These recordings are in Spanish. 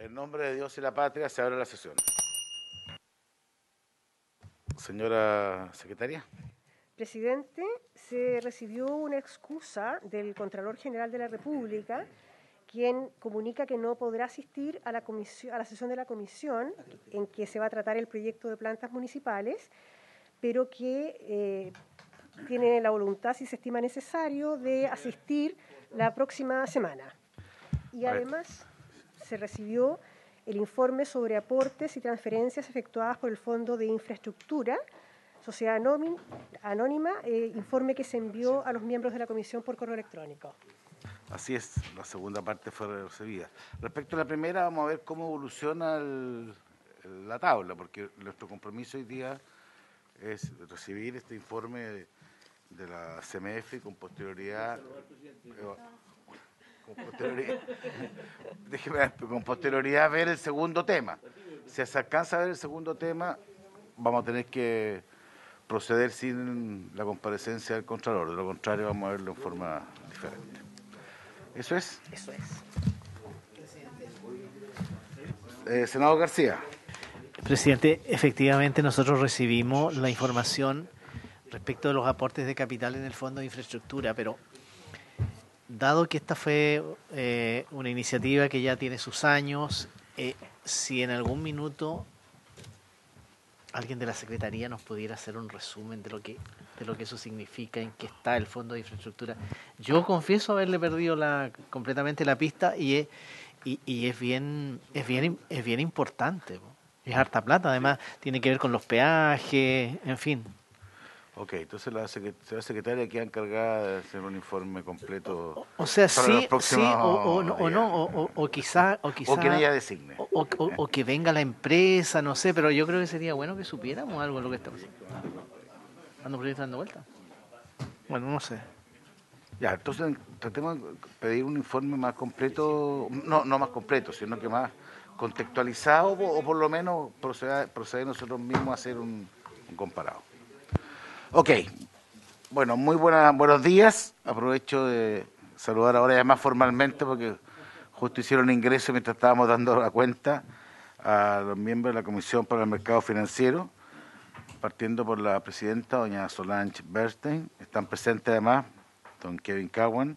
En nombre de Dios y la patria se abre la sesión. Señora secretaria. Presidente, se recibió una excusa del Contralor General de la República, quien comunica que no podrá asistir a la sesión de la comisión en que se va a tratar el proyecto de plantas municipales, pero que tiene la voluntad, si se estima necesario, de asistir la próxima semana. Y además se recibió el informe sobre aportes y transferencias efectuadas por el Fondo de Infraestructura, Sociedad Anónima, informe que se envió a los miembros de la comisión por correo electrónico. Así es, la segunda parte fue recibida. Respecto a la primera, vamos a ver cómo evoluciona la tabla, porque nuestro compromiso hoy día es recibir este informe de la CMF con posterioridad. Con posterioridad ver el segundo tema. Si se alcanza a ver el segundo tema, vamos a tener que proceder sin la comparecencia del Contralor. De lo contrario, vamos a verlo en forma diferente. ¿Eso es? Eso es. Senador García. Presidente, efectivamente nosotros recibimos la información respecto de los aportes de capital en el Fondo de Infraestructura, pero dado que esta fue una iniciativa que ya tiene sus años, si en algún minuto alguien de la Secretaría nos pudiera hacer un resumen de lo que eso significa, en qué está el Fondo de Infraestructura. Yo confieso haberle perdido completamente la pista y es bien importante. Es harta plata, además tiene que ver con los peajes, en fin. Ok, entonces la secretaria queda encargada de hacer un informe completo. O sea, sí, o quizá o quien ella designe. O que venga la empresa, no sé, pero yo creo que sería bueno que supiéramos algo de lo que estamos haciendo. ¿Ando proyectos dando vuelta? Bueno, no sé. Ya, entonces tratemos de pedir un informe más completo, no más completo, sino que más contextualizado o por lo menos proceder nosotros mismos a hacer un comparado. Ok, bueno, buenos días. Aprovecho de saludar ahora ya más formalmente porque justo hicieron ingreso mientras estábamos dando la cuenta a los miembros de la Comisión para el Mercado Financiero, partiendo por la presidenta, doña Solange Bernstein. Están presentes además don Kevin Cowan,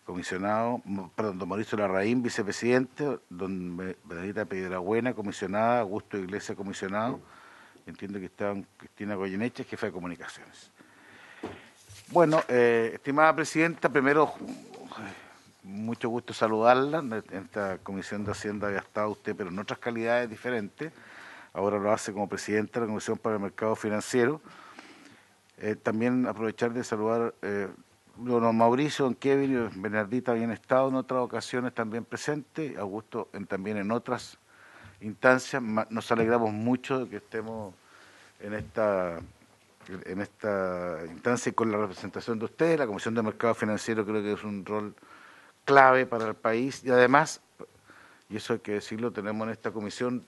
comisionado, don Mauricio Larraín, vicepresidente, don Benedita Piedrabuena, comisionada, Augusto Iglesias, comisionado. Entiendo que está Cristina Goyeneche, jefa de comunicaciones. Bueno, estimada presidenta, primero, mucho gusto saludarla. En esta Comisión de Hacienda había estado usted, pero en otras calidades diferentes. Ahora lo hace como presidenta de la Comisión para el Mercado Financiero. También aprovechar de saludar don Mauricio, don Kevin y don Bernardita habían estado en otras ocasiones también presentes, Augusto también en otras instancias. Nos alegramos mucho de que estemos en esta instancia y con la representación de ustedes. La Comisión de Mercado Financiero creo que es un rol clave para el país y además, y eso hay que decirlo, tenemos en esta comisión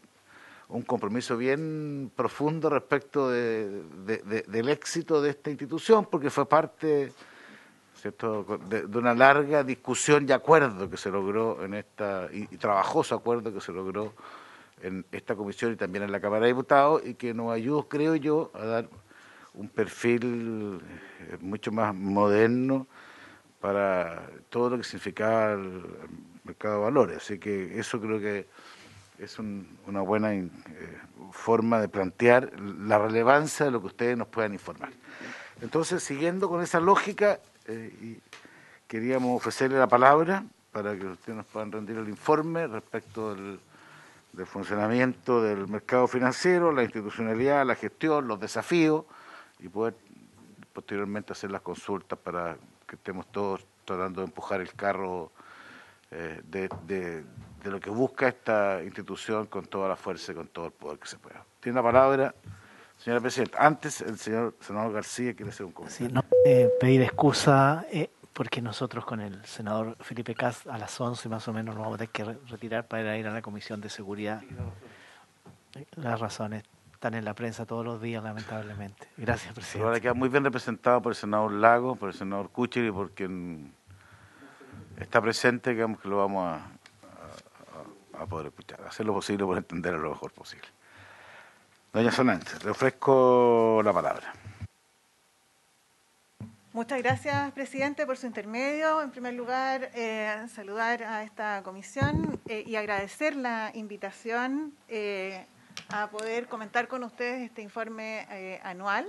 un compromiso bien profundo respecto del éxito de esta institución, porque fue parte, ¿cierto?, de una larga discusión y acuerdo que se logró en y trabajoso acuerdo que se logró en esta comisión y también en la Cámara de Diputados, y que nos ayudó, creo yo, a dar un perfil mucho más moderno para todo lo que significaba el mercado de valores. Así que eso creo que es una buena forma de plantear la relevancia de lo que ustedes nos puedan informar. Entonces, siguiendo con esa lógica, queríamos ofrecerle la palabra para que ustedes nos puedan rendir el informe respecto del funcionamiento del mercado financiero, la institucionalidad, la gestión, los desafíos, y poder posteriormente hacer las consultas para que estemos todos tratando de empujar el carro de lo que busca esta institución con toda la fuerza y con todo el poder que se pueda. Tiene la palabra, señora presidenta. Antes, el señor senador García quiere hacer un comentario. Sí, no, pedir excusa porque nosotros con el senador Felipe Cas a las 11 más o menos nos vamos a tener que retirar para ir a la Comisión de Seguridad. Las razones están en la prensa todos los días, lamentablemente. Gracias, presidente. Ahora queda muy bien representado por el senador Lago, por el senador Kucheri, por quien está presente, digamos que lo vamos a poder escuchar, hacer lo posible por entender lo mejor posible. Doña Solange, le ofrezco la palabra. Muchas gracias, presidente, por su intermedio. En primer lugar, saludar a esta comisión y agradecer la invitación a poder comentar con ustedes este informe anual.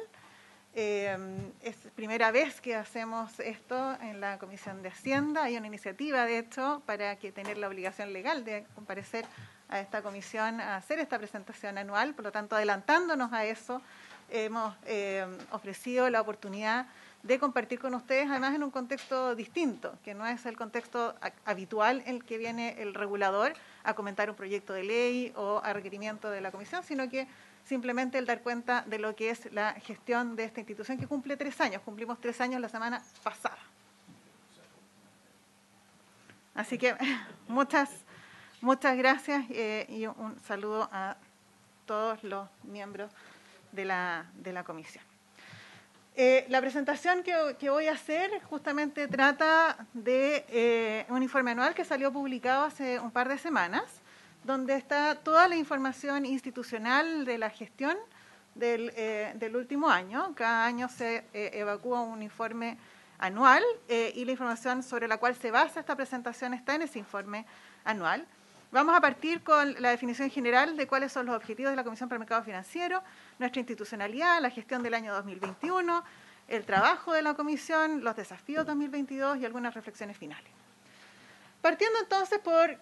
Es primera vez que hacemos esto en la Comisión de Hacienda. Hay una iniciativa, de hecho, para que tener la obligación legal de comparecer a esta comisión a hacer esta presentación anual. Por lo tanto, adelantándonos a eso, hemos ofrecido la oportunidad de compartir con ustedes, además en un contexto distinto, que no es el contexto habitual en el que viene el regulador a comentar un proyecto de ley o a requerimiento de la comisión, sino que simplemente el dar cuenta de lo que es la gestión de esta institución que cumple 3 años. Cumplimos 3 años la semana pasada. Así que muchas gracias y un saludo a todos los miembros de la comisión. La presentación que voy a hacer justamente trata de un informe anual que salió publicado hace un par de semanas, donde está toda la información institucional de la gestión del último año. Cada año se evacúa un informe anual y la información sobre la cual se basa esta presentación está en ese informe anual. Vamos a partir con la definición general de cuáles son los objetivos de la Comisión para el Mercado Financiero, nuestra institucionalidad, la gestión del año 2021, el trabajo de la Comisión, los desafíos 2022 y algunas reflexiones finales. Partiendo entonces por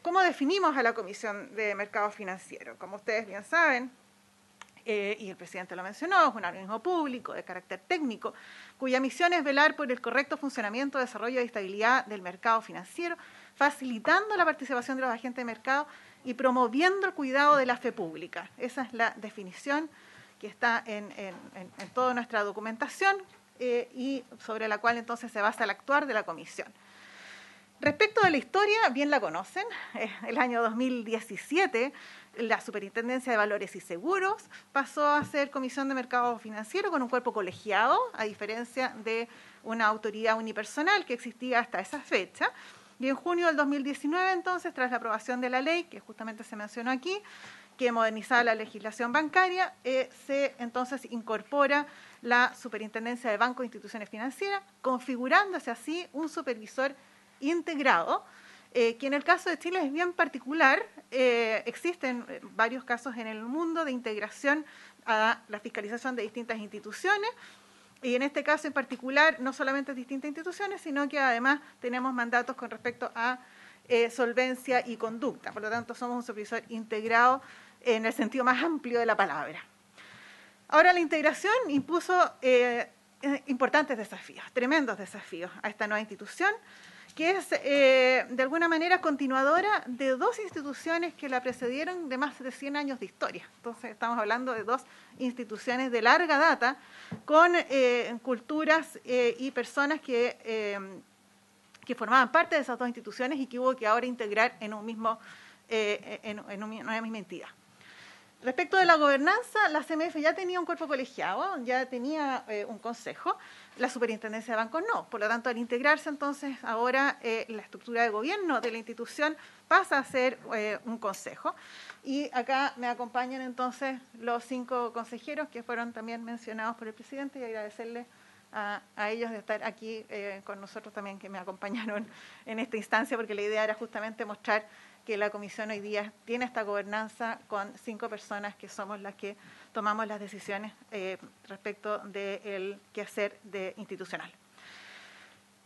cómo definimos a la Comisión de Mercado Financiero. Como ustedes bien saben, y el presidente lo mencionó, es un organismo público de carácter técnico, cuya misión es velar por el correcto funcionamiento, desarrollo y estabilidad del mercado financiero, facilitando la participación de los agentes de mercado y promoviendo el cuidado de la fe pública. Esa es la definición que está en toda nuestra documentación y sobre la cual entonces se basa el actuar de la Comisión. Respecto de la historia, bien la conocen, el año 2017 la Superintendencia de Valores y Seguros pasó a ser Comisión de Mercado Financiero con un cuerpo colegiado, a diferencia de una autoridad unipersonal que existía hasta esa fecha. Y en junio del 2019, entonces, tras la aprobación de la ley, que justamente se mencionó aquí, que modernizaba la legislación bancaria, se entonces incorpora la Superintendencia de Bancos e Instituciones Financieras, configurándose así un supervisor integrado, que en el caso de Chile es bien particular. Existen varios casos en el mundo de integración a la fiscalización de distintas instituciones, y en este caso en particular no solamente distintas instituciones, sino que además tenemos mandatos con respecto a solvencia y conducta. Por lo tanto, somos un supervisor integrado en el sentido más amplio de la palabra. Ahora, la integración impuso importantes desafíos, tremendos desafíos a esta nueva institución, que es de alguna manera continuadora de 2 instituciones que la precedieron de más de 100 años de historia. Entonces estamos hablando de 2 instituciones de larga data con culturas y personas que formaban parte de esas 2 instituciones y que hubo que ahora integrar en una misma entidad. Respecto de la gobernanza, la CMF ya tenía un cuerpo colegiado, ya tenía un consejo, la Superintendencia de Bancos no. Por lo tanto, al integrarse entonces ahora la estructura de gobierno de la institución pasa a ser un consejo. Y acá me acompañan entonces los 5 consejeros que fueron también mencionados por el presidente, y agradecerles a ellos de estar aquí con nosotros también, que me acompañaron en esta instancia, porque la idea era justamente mostrar que la Comisión hoy día tiene esta gobernanza con 5 personas que somos las que tomamos las decisiones respecto del quehacer institucional.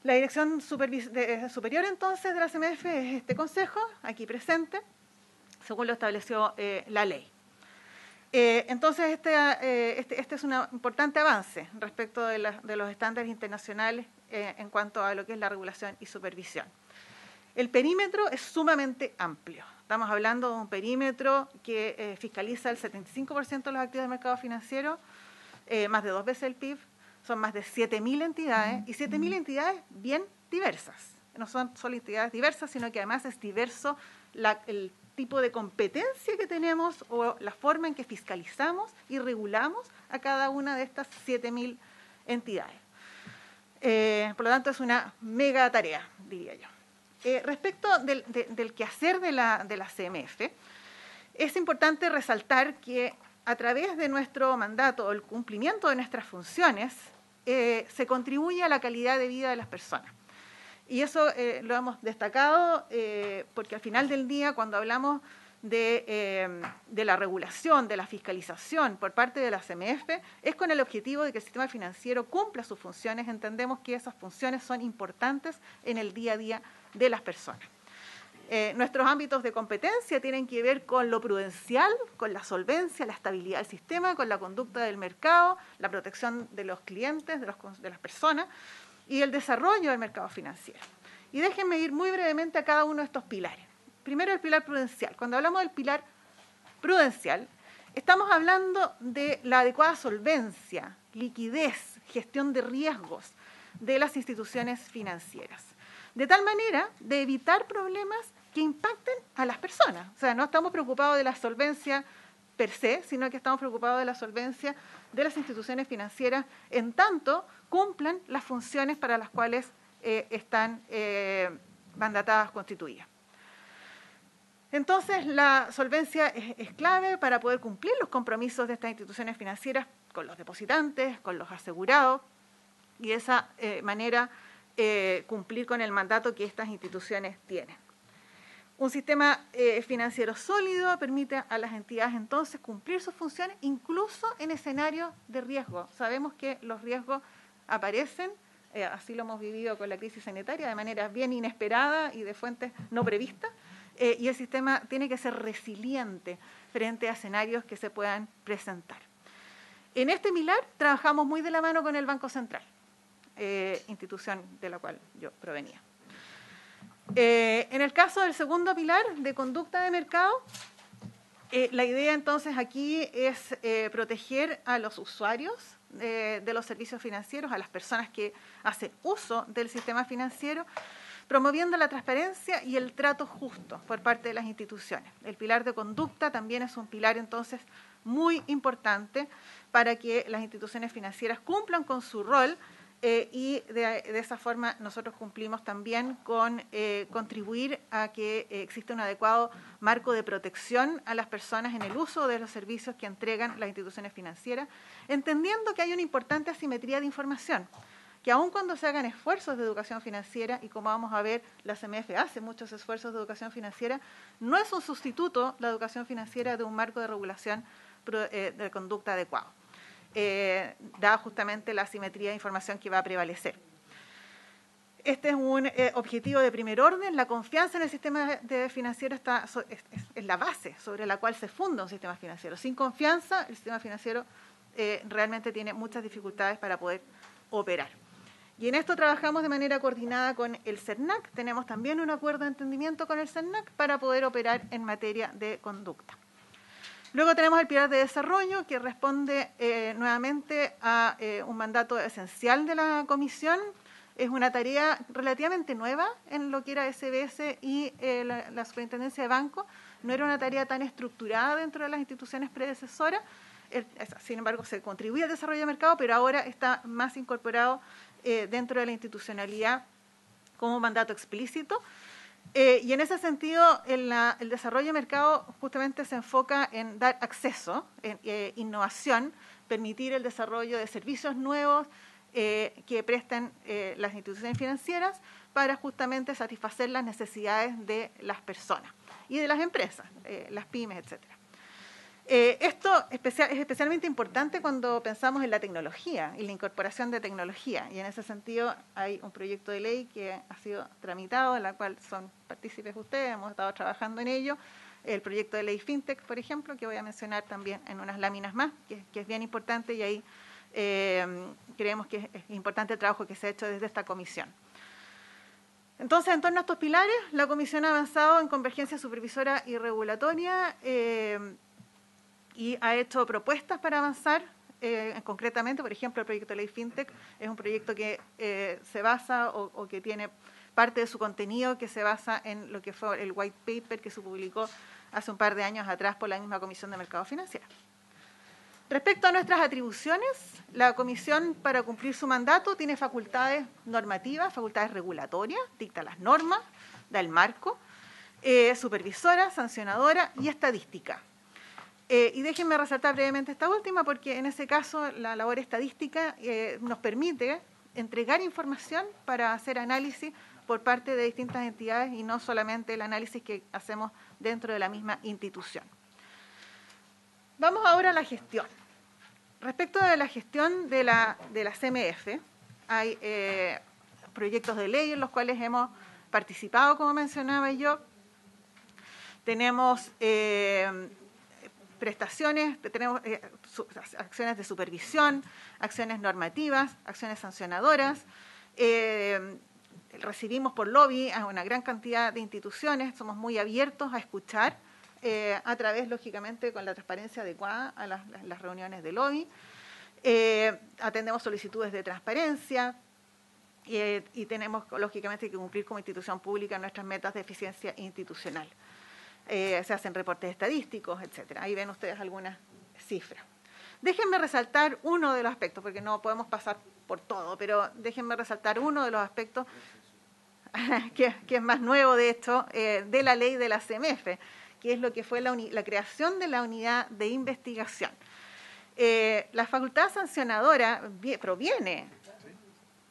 La dirección superior entonces de la CMF es este consejo, aquí presente, según lo estableció la ley. Entonces, este es un importante avance respecto de los estándares internacionales en cuanto a lo que es la regulación y supervisión. El perímetro es sumamente amplio. Estamos hablando de un perímetro que fiscaliza el 75% de los activos del mercado financiero, más de 2 veces el PIB, son más de 7.000 entidades, y 7.000 entidades bien diversas. No son solo entidades diversas, sino que además es diverso el tipo de competencia que tenemos o la forma en que fiscalizamos y regulamos a cada una de estas 7.000 entidades. Por lo tanto, es una mega tarea, diría yo. Respecto del quehacer de la CMF, es importante resaltar que a través de nuestro mandato o el cumplimiento de nuestras funciones, se contribuye a la calidad de vida de las personas. Y eso lo hemos destacado porque al final del día, cuando hablamos de la regulación, de la fiscalización por parte de la CMF, es con el objetivo de que el sistema financiero cumpla sus funciones. Entendemos que esas funciones son importantes en el día a día de las personas. Nuestros ámbitos de competencia tienen que ver con lo prudencial, con la solvencia, la estabilidad del sistema, con la conducta del mercado, la protección de los clientes, de las personas y el desarrollo del mercado financiero. Y déjenme ir muy brevemente a cada uno de estos pilares. Primero, el pilar prudencial. Cuando hablamos del pilar prudencial, estamos hablando de la adecuada solvencia, liquidez, gestión de riesgos de las instituciones financieras, de tal manera de evitar problemas que impacten a las personas. O sea, no estamos preocupados de la solvencia per se, sino que estamos preocupados de la solvencia de las instituciones financieras en tanto cumplan las funciones para las cuales están mandatadas, constituidas. Entonces, la solvencia es clave para poder cumplir los compromisos de estas instituciones financieras con los depositantes, con los asegurados, y de esa manera cumplir con el mandato que estas instituciones tienen. Un sistema financiero sólido permite a las entidades entonces cumplir sus funciones incluso en escenarios de riesgo. Sabemos que los riesgos aparecen, así lo hemos vivido con la crisis sanitaria, de manera bien inesperada y de fuentes no previstas, y el sistema tiene que ser resiliente frente a escenarios que se puedan presentar. En este pilar trabajamos muy de la mano con el Banco Central, institución de la cual yo provenía. En el caso del segundo pilar de conducta de mercado, la idea entonces aquí es proteger a los usuarios de los servicios financieros, a las personas que hacen uso del sistema financiero, promoviendo la transparencia y el trato justo por parte de las instituciones. El pilar de conducta también es un pilar entonces muy importante para que las instituciones financieras cumplan con su rol y de esa forma nosotros cumplimos también con contribuir a que exista un adecuado marco de protección a las personas en el uso de los servicios que entregan las instituciones financieras, entendiendo que hay una importante asimetría de información, que aun cuando se hagan esfuerzos de educación financiera, y como vamos a ver, la CMF hace muchos esfuerzos de educación financiera, no es un sustituto la educación financiera de un marco de regulación de conducta adecuado. Da justamente la asimetría de información que va a prevalecer. Este es un objetivo de primer orden. La confianza en el sistema financiero es la base sobre la cual se funda un sistema financiero. Sin confianza, el sistema financiero realmente tiene muchas dificultades para poder operar. Y en esto trabajamos de manera coordinada con el CERNAC. Tenemos también un acuerdo de entendimiento con el CERNAC para poder operar en materia de conducta. Luego tenemos el pilar de desarrollo, que responde nuevamente a un mandato esencial de la Comisión. Es una tarea relativamente nueva en lo que era SBS y la Superintendencia de Banco. No era una tarea tan estructurada dentro de las instituciones predecesoras. Sin embargo, se contribuye al desarrollo de mercado, pero ahora está más incorporado dentro de la institucionalidad como mandato explícito. Y en ese sentido, el desarrollo de mercado justamente se enfoca en dar acceso, en innovación, permitir el desarrollo de servicios nuevos que presten las instituciones financieras para justamente satisfacer las necesidades de las personas y de las empresas, las pymes, etcétera. Esto es especialmente importante cuando pensamos en la tecnología y la incorporación de tecnología. Y en ese sentido hay un proyecto de ley que ha sido tramitado, en la cual son partícipes ustedes, hemos estado trabajando en ello. El proyecto de ley FinTech, por ejemplo, que voy a mencionar también en unas láminas más, que es bien importante, y ahí creemos que es importante el trabajo que se ha hecho desde esta comisión. Entonces, en torno a estos pilares, la comisión ha avanzado en convergencia supervisora y regulatoria y ha hecho propuestas para avanzar. Concretamente, por ejemplo, el proyecto de ley FinTech es un proyecto que se basa o que tiene parte de su contenido que se basa en lo que fue el white paper que se publicó hace un par de años atrás por la misma Comisión de Mercado Financiero. Respecto a nuestras atribuciones, la Comisión, para cumplir su mandato, tiene facultades normativas, facultades regulatorias, dicta las normas da el marco, supervisora, sancionadora y estadística. Y déjenme resaltar brevemente esta última, porque en ese caso la labor estadística nos permite entregar información para hacer análisis por parte de distintas entidades y no solamente el análisis que hacemos dentro de la misma institución. Vamos ahora a la gestión. Respecto de la gestión de la CMF, hay proyectos de ley en los cuales hemos participado, como mencionaba yo. Tenemos prestaciones, tenemos acciones de supervisión, acciones normativas, acciones sancionadoras. Recibimos por lobby a una gran cantidad de instituciones, somos muy abiertos a escuchar, a través, lógicamente, con la transparencia adecuada a las reuniones de lobby. Atendemos solicitudes de transparencia y tenemos, lógicamente, que cumplir como institución pública nuestras metas de eficiencia institucional. Se hacen reportes estadísticos, etcétera. Ahí ven ustedes algunas cifras. Déjenme resaltar uno de los aspectos, porque no podemos pasar por todo, pero déjenme resaltar uno de los aspectos que es más nuevo, de hecho, de la ley de la CMF, que es lo que fue la creación de la unidad de investigación. La facultad sancionadora proviene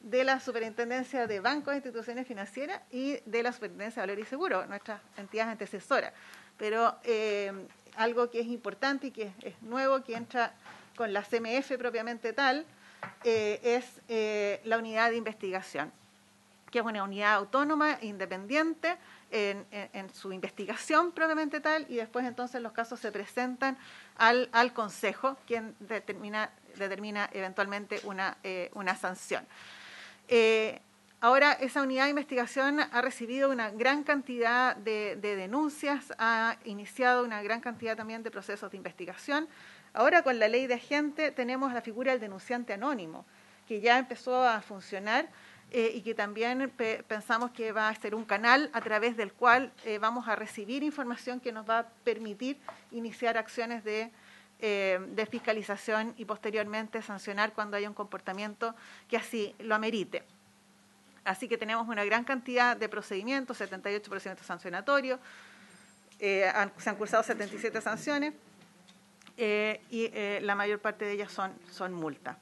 de la Superintendencia de Bancos e Instituciones Financieras y de la Superintendencia de Valores y Seguros, nuestras entidades antecesoras. Pero algo que es importante y que es nuevo, que entra con la CMF propiamente tal, es la unidad de investigación, que es una unidad autónoma, independiente, en su investigación propiamente tal, y después entonces los casos se presentan al Consejo, quien determina eventualmente una sanción. Ahora, esa unidad de investigación ha recibido una gran cantidad de denuncias, ha iniciado una gran cantidad también de procesos de investigación. Ahora, con la ley de agente, tenemos la figura del denunciante anónimo, que ya empezó a funcionar y que también pensamos que va a ser un canal a través del cual vamos a recibir información que nos va a permitir iniciar acciones de fiscalización y posteriormente sancionar cuando haya un comportamiento que así lo amerite. Así que tenemos una gran cantidad de procedimientos, 78 procedimientos sancionatorios, se han cursado 77 sanciones y la mayor parte de ellas son multas.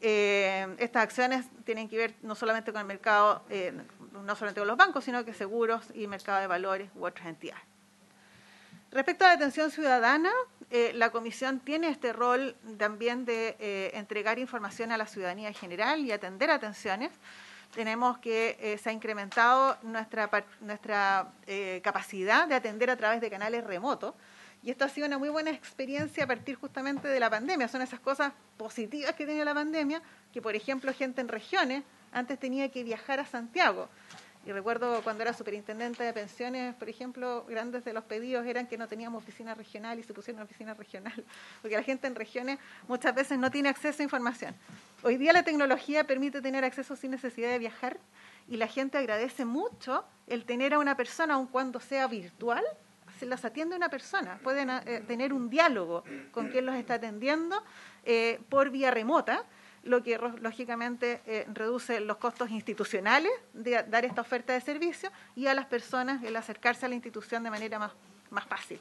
Estas acciones tienen que ver no solamente con el mercado, no solamente con los bancos, sino que seguros y mercado de valores u otras entidades. Respecto a la atención ciudadana, la Comisión tiene este rol también de entregar información a la ciudadanía en general y atender atenciones. Tenemos que se ha incrementado nuestra capacidad de atender a través de canales remotos, y esto ha sido una muy buena experiencia a partir justamente de la pandemia. Son esas cosas positivas que tiene la pandemia, que por ejemplo gente en regiones antes tenía que viajar a Santiago. Y recuerdo cuando era superintendente de pensiones, por ejemplo, grandes de los pedidos eran que no teníamos oficina regional y se pusieron una oficina regional, porque la gente en regiones muchas veces no tiene acceso a información. Hoy día la tecnología permite tener acceso sin necesidad de viajar y la gente agradece mucho el tener a una persona, aun cuando sea virtual, se las atiende una persona. Pueden tener un diálogo con quien los está atendiendo por vía remota, lo que lógicamente reduce los costos institucionales de dar esta oferta de servicio y a las personas el acercarse a la institución de manera más fácil.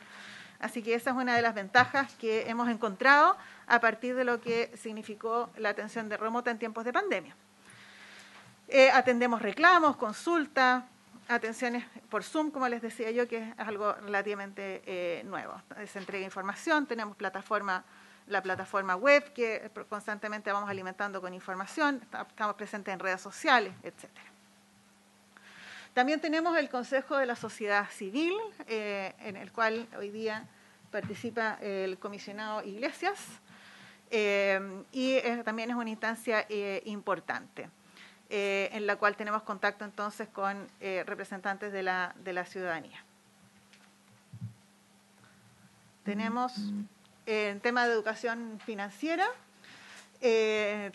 Así que esa es una de las ventajas que hemos encontrado a partir de lo que significó la atención de remota en tiempos de pandemia. Atendemos reclamos, consultas, atenciones por Zoom, como les decía yo, que es algo relativamente nuevo. Se entrega información, tenemos la plataforma web que constantemente vamos alimentando con información, estamos presentes en redes sociales, etcétera. También tenemos el Consejo de la Sociedad Civil, en el cual hoy día participa el comisionado Iglesias, y también es una instancia importante, en la cual tenemos contacto entonces con representantes de la ciudadanía. Tenemos el tema de educación financiera,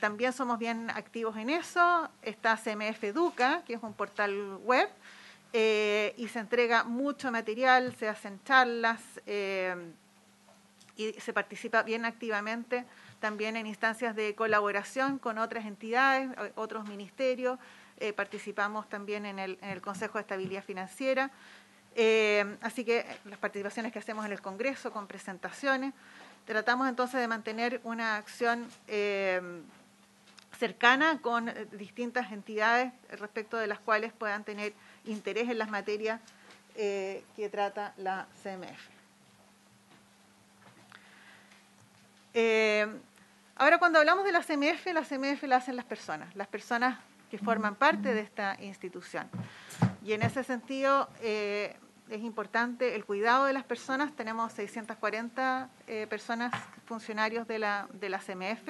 también somos bien activos en eso. Está CMF Educa, que es un portal web, y se entrega mucho material, se hacen charlas y se participa bien activamente también en instancias de colaboración con otras entidades, otros ministerios, participamos también en el Consejo de Estabilidad Financiera. Así que las participaciones que hacemos en el Congreso con presentaciones, tratamos entonces de mantener una acción cercana con distintas entidades respecto de las cuales puedan tener interés en las materias que trata la CMF. Ahora, cuando hablamos de la CMF la hacen las personas que forman parte de esta institución. Y en ese sentido es importante el cuidado de las personas. Tenemos 640 personas, funcionarios de la CMF.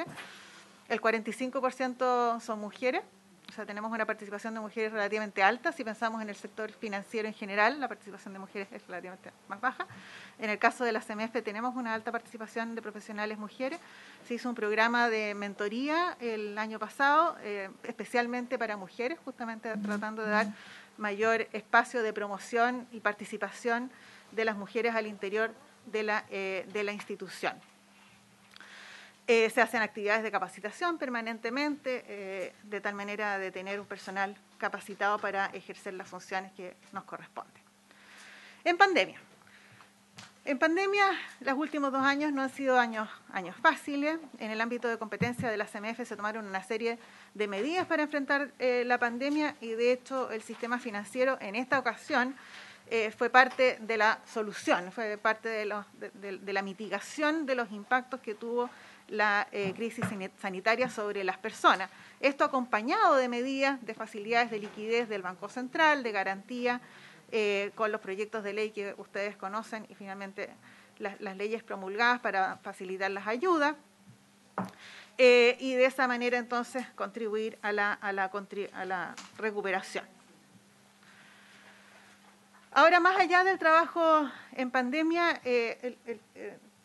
El 45% son mujeres. O sea, tenemos una participación de mujeres relativamente alta. Si pensamos en el sector financiero en general, la participación de mujeres es relativamente más baja. En el caso de la CMF tenemos una alta participación de profesionales mujeres. Se hizo un programa de mentoría el año pasado, especialmente para mujeres, justamente tratando de dar mayor espacio de promoción y participación de las mujeres al interior de la institución. Se hacen actividades de capacitación permanentemente, de tal manera de tener un personal capacitado para ejercer las funciones que nos corresponden. En pandemia, los últimos 2 años no han sido años fáciles. En el ámbito de competencia de la CMF se tomaron una serie de medidas para enfrentar la pandemia y, de hecho, el sistema financiero en esta ocasión fue parte de la solución, fue parte de la mitigación de los impactos que tuvo la crisis sanitaria sobre las personas. Esto acompañado de medidas de facilidades de liquidez del Banco Central, de garantía, con los proyectos de ley que ustedes conocen y finalmente las leyes promulgadas para facilitar las ayudas. Y de esa manera entonces contribuir a la recuperación. Ahora, más allá del trabajo en pandemia,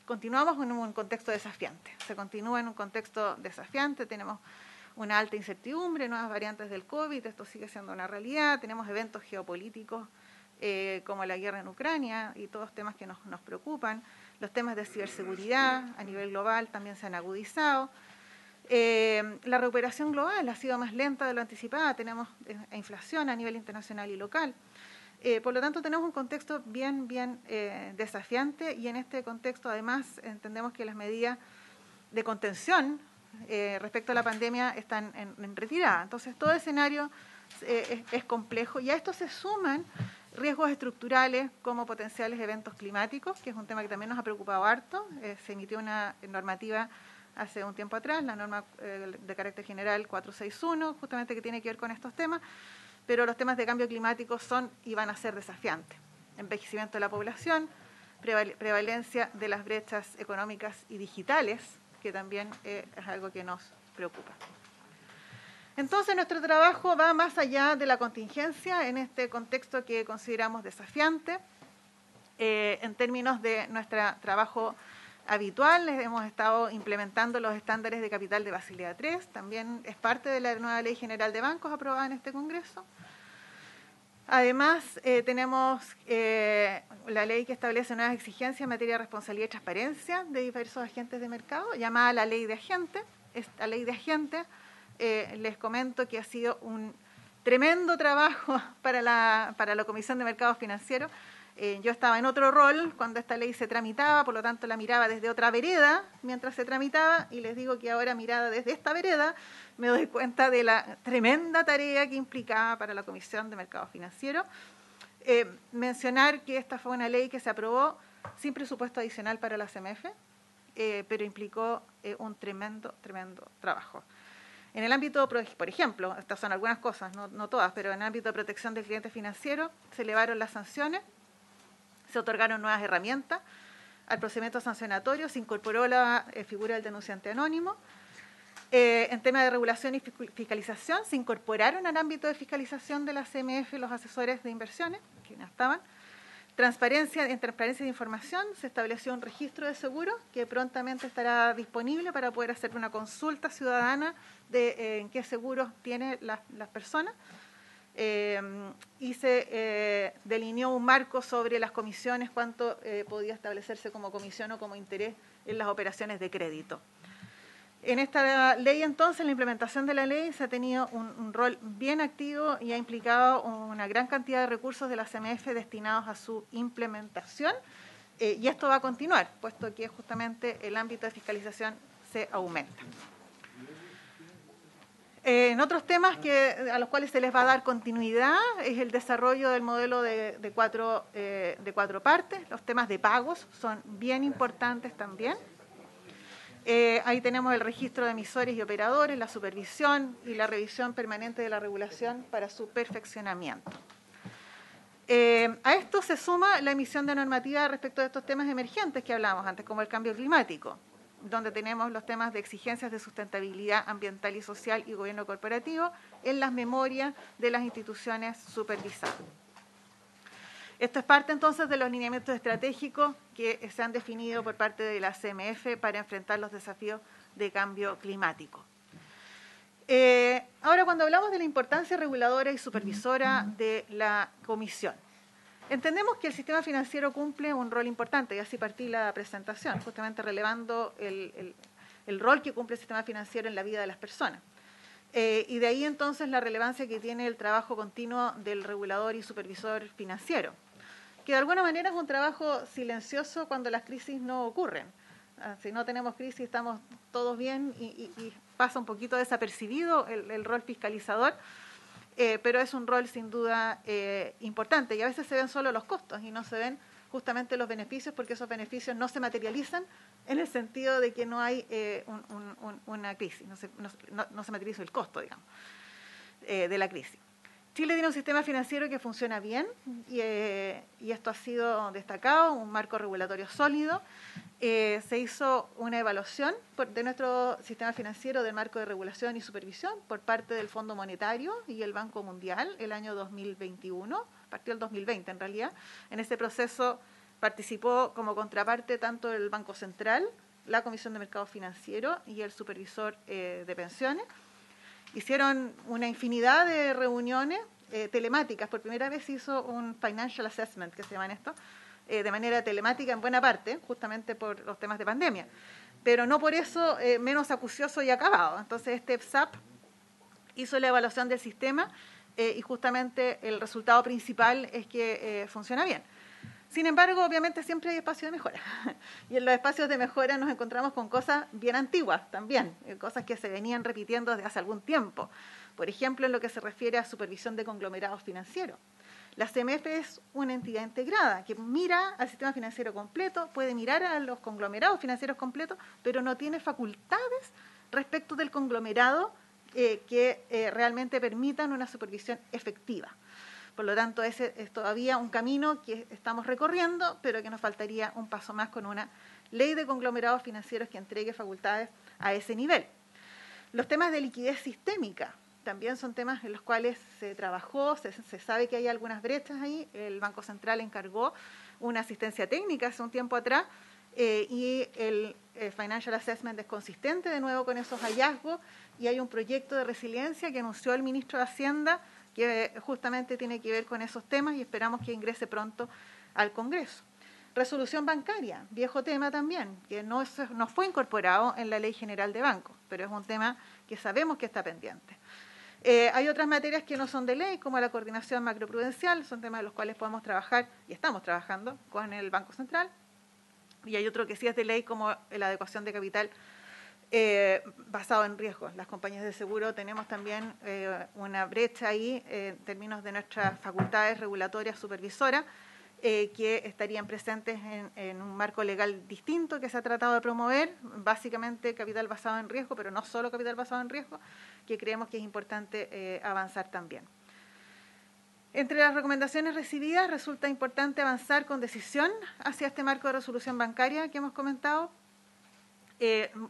continuamos en un contexto desafiante. Se continúa en un contexto desafiante, tenemos una alta incertidumbre, nuevas variantes del COVID, esto sigue siendo una realidad, tenemos eventos geopolíticos como la guerra en Ucrania y todos temas que nos preocupan, los temas de ciberseguridad a nivel global también se han agudizado. La recuperación global ha sido más lenta de lo anticipado, tenemos inflación a nivel internacional y local. Por lo tanto, tenemos un contexto bien desafiante y en este contexto, además, entendemos que las medidas de contención respecto a la pandemia están en retirada. Entonces, todo escenario es complejo y a esto se suman riesgos estructurales como potenciales eventos climáticos, que es un tema que también nos ha preocupado harto. Se emitió una normativa hace un tiempo atrás, la norma de carácter general 461, justamente que tiene que ver con estos temas. Pero los temas de cambio climático son y van a ser desafiantes. Envejecimiento de la población, prevalencia de las brechas económicas y digitales, que también es algo que nos preocupa. Entonces, nuestro trabajo va más allá de la contingencia en este contexto que consideramos desafiante. En términos de nuestro trabajo habitual, hemos estado implementando los estándares de capital de Basilea III, también es parte de la nueva Ley General de Bancos aprobada en este Congreso. Además, tenemos la ley que establece nuevas exigencias en materia de responsabilidad y transparencia de diversos agentes de mercado, llamada la Ley de Agentes. Esta Ley de Agentes, les comento que ha sido un tremendo trabajo para la Comisión de Mercados Financieros. Yo estaba en otro rol cuando esta ley se tramitaba, por lo tanto la miraba desde otra vereda mientras se tramitaba y les digo que ahora mirada desde esta vereda me doy cuenta de la tremenda tarea que implicaba para la Comisión de Mercados Financieros. Mencionar que esta fue una ley que se aprobó sin presupuesto adicional para la CMF, pero implicó un tremendo trabajo. En el ámbito, por ejemplo, estas son algunas cosas, no todas, pero en el ámbito de protección del cliente financiero se elevaron las sanciones, se otorgaron nuevas herramientas al procedimiento sancionatorio, se incorporó la figura del denunciante anónimo. En tema de regulación y fiscalización, se incorporaron al ámbito de fiscalización de la CMF los asesores de inversiones, que no estaban. En transparencia de información, se estableció un registro de seguros que prontamente estará disponible para poder hacer una consulta ciudadana de en qué seguros tienen las personas. Y se delineó un marco sobre las comisiones, cuánto podía establecerse como comisión o como interés en las operaciones de crédito. En esta ley, entonces, la implementación de la ley se ha tenido un rol bien activo y ha implicado una gran cantidad de recursos de la CMF destinados a su implementación, y esto va a continuar, puesto que justamente el ámbito de fiscalización se aumenta. En otros temas a los cuales se les va a dar continuidad es el desarrollo del modelo de cuatro partes. Los temas de pagos son bien importantes también. Ahí tenemos el registro de emisores y operadores, la supervisión y la revisión permanente de la regulación para su perfeccionamiento. A esto se suma la emisión de normativa respecto de estos temas emergentes que hablábamos antes, como el cambio climático, donde tenemos los temas de exigencias de sustentabilidad ambiental y social y gobierno corporativo en las memorias de las instituciones supervisadas. Esto es parte entonces de los lineamientos estratégicos que se han definido por parte de la CMF para enfrentar los desafíos de cambio climático. Ahora, cuando hablamos de la importancia reguladora y supervisora de la Comisión, entendemos que el sistema financiero cumple un rol importante, y así partí la presentación, justamente relevando el rol que cumple el sistema financiero en la vida de las personas. Y de ahí entonces la relevancia que tiene el trabajo continuo del regulador y supervisor financiero, que de alguna manera es un trabajo silencioso cuando las crisis no ocurren. Si no tenemos crisis estamos todos bien y pasa un poquito desapercibido el rol fiscalizador, pero es un rol sin duda importante, y a veces se ven solo los costos y no se ven justamente los beneficios, porque esos beneficios no se materializan en el sentido de que no hay una crisis, no se materializa el costo, digamos, de la crisis. Chile tiene un sistema financiero que funciona bien y esto ha sido destacado, un marco regulatorio sólido. Se hizo una evaluación de nuestro sistema financiero del marco de regulación y supervisión por parte del Fondo Monetario y el Banco Mundial el año 2021, partió el 2020 en realidad. En ese proceso participó como contraparte tanto el Banco Central, la Comisión de Mercados Financieros y el Supervisor de Pensiones. Hicieron una infinidad de reuniones telemáticas. Por primera vez se hizo un financial assessment, que se llaman esto, de manera telemática en buena parte, justamente por los temas de pandemia. Pero no por eso menos acucioso y acabado. Entonces, este PSAP hizo la evaluación del sistema y justamente el resultado principal es que funciona bien. Sin embargo, obviamente siempre hay espacio de mejora. Y en los espacios de mejora nos encontramos con cosas bien antiguas también, cosas que se venían repitiendo desde hace algún tiempo. Por ejemplo, en lo que se refiere a supervisión de conglomerados financieros. La CMF es una entidad integrada que mira al sistema financiero completo, puede mirar a los conglomerados financieros completos, pero no tiene facultades respecto del conglomerado que realmente permitan una supervisión efectiva. Por lo tanto, ese es todavía un camino que estamos recorriendo, pero que nos faltaría un paso más con una ley de conglomerados financieros que entregue facultades a ese nivel. Los temas de liquidez sistémica también son temas en los cuales se trabajó, se sabe que hay algunas brechas ahí. El Banco Central encargó una asistencia técnica hace un tiempo atrás y el Financial Assessment es consistente de nuevo con esos hallazgos, y hay un proyecto de resiliencia que anunció el ministro de Hacienda que justamente tiene que ver con esos temas y esperamos que ingrese pronto al Congreso. Resolución bancaria, viejo tema también, que no fue incorporado en la Ley General de Bancos, pero es un tema que sabemos que está pendiente. Hay otras materias que no son de ley, como la coordinación macroprudencial, son temas de los cuales podemos trabajar y estamos trabajando con el Banco Central, y hay otro que sí es de ley, como la adecuación de capital basado en riesgos. Las compañías de seguro tenemos también una brecha ahí en términos de nuestras facultades regulatorias supervisoras que estarían presentes en un marco legal distinto que se ha tratado de promover, básicamente capital basado en riesgo, pero no solo capital basado en riesgo, que creemos que es importante avanzar también. Entre las recomendaciones recibidas resulta importante avanzar con decisión hacia este marco de resolución bancaria que hemos comentado,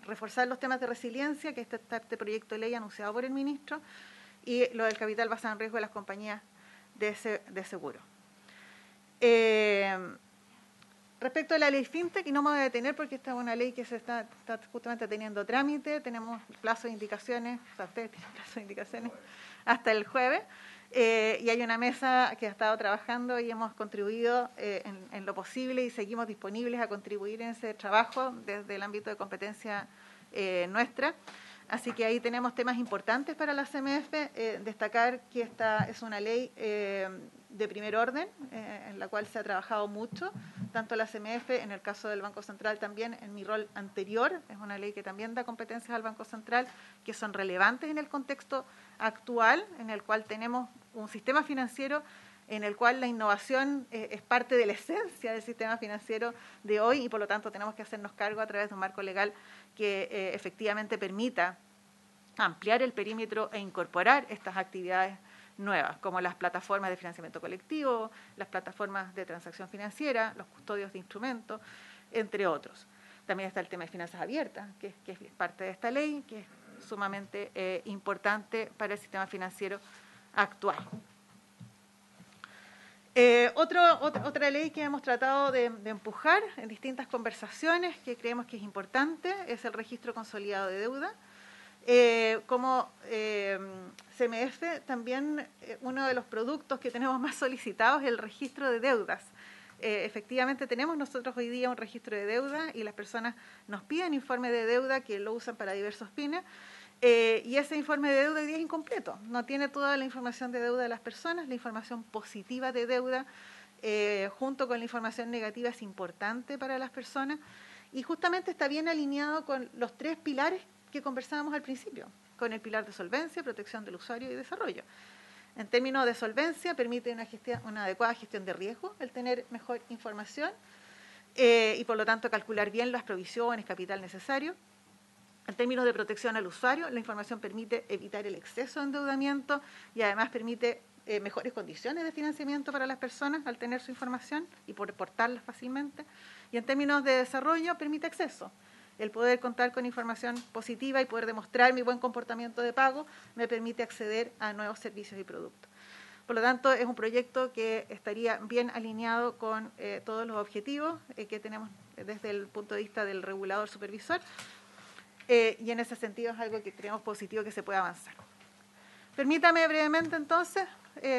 reforzar los temas de resiliencia, que este proyecto de ley anunciado por el ministro, y lo del capital basado en riesgo de las compañías de seguro. Respecto a la ley FinTech, y no me voy a detener porque esta es una ley que se está justamente teniendo trámite, tenemos plazo de indicaciones, o sea, ustedes tienen plazo de indicaciones hasta el jueves, y hay una mesa que ha estado trabajando y hemos contribuido en lo posible y seguimos disponibles a contribuir en ese trabajo desde el ámbito de competencia nuestra. Así que ahí tenemos temas importantes para la CMF. Destacar que esta es una ley de primer orden, en la cual se ha trabajado mucho, tanto la CMF, en el caso del Banco Central también, en mi rol anterior, es una ley que también da competencias al Banco Central, que son relevantes en el contexto actual, en el cual tenemos un sistema financiero en el cual la innovación es parte de la esencia del sistema financiero de hoy y por lo tanto tenemos que hacernos cargo a través de un marco legal que efectivamente permita ampliar el perímetro e incorporar estas actividades nuevas, como las plataformas de financiamiento colectivo, las plataformas de transacción financiera, los custodios de instrumentos, entre otros. También está el tema de finanzas abiertas, que es parte de esta ley, que es sumamente importante para el sistema financiero actual. Otra ley que hemos tratado de empujar en distintas conversaciones, que creemos que es importante, es el registro consolidado de deuda. Como CMF, también uno de los productos que tenemos más solicitados es el registro de deudas. Efectivamente, tenemos nosotros hoy día un registro de deuda y las personas nos piden informe de deuda que lo usan para diversos fines. Y ese informe de deuda hoy día es incompleto, no tiene toda la información de deuda de las personas, la información positiva de deuda junto con la información negativa es importante para las personas y justamente está bien alineado con los tres pilares que conversábamos al principio, con el pilar de solvencia, protección del usuario y desarrollo. En términos de solvencia, permite una adecuada gestión de riesgo, el tener mejor información y por lo tanto calcular bien las provisiones, capital necesario. En términos de protección al usuario, la información permite evitar el exceso de endeudamiento y además permite mejores condiciones de financiamiento para las personas al tener su información y poder portarla fácilmente. Y en términos de desarrollo, permite acceso. El poder contar con información positiva y poder demostrar mi buen comportamiento de pago me permite acceder a nuevos servicios y productos. Por lo tanto, es un proyecto que estaría bien alineado con todos los objetivos que tenemos desde el punto de vista del regulador supervisor. Y en ese sentido es algo que creemos positivo que se pueda avanzar. Permítame brevemente entonces,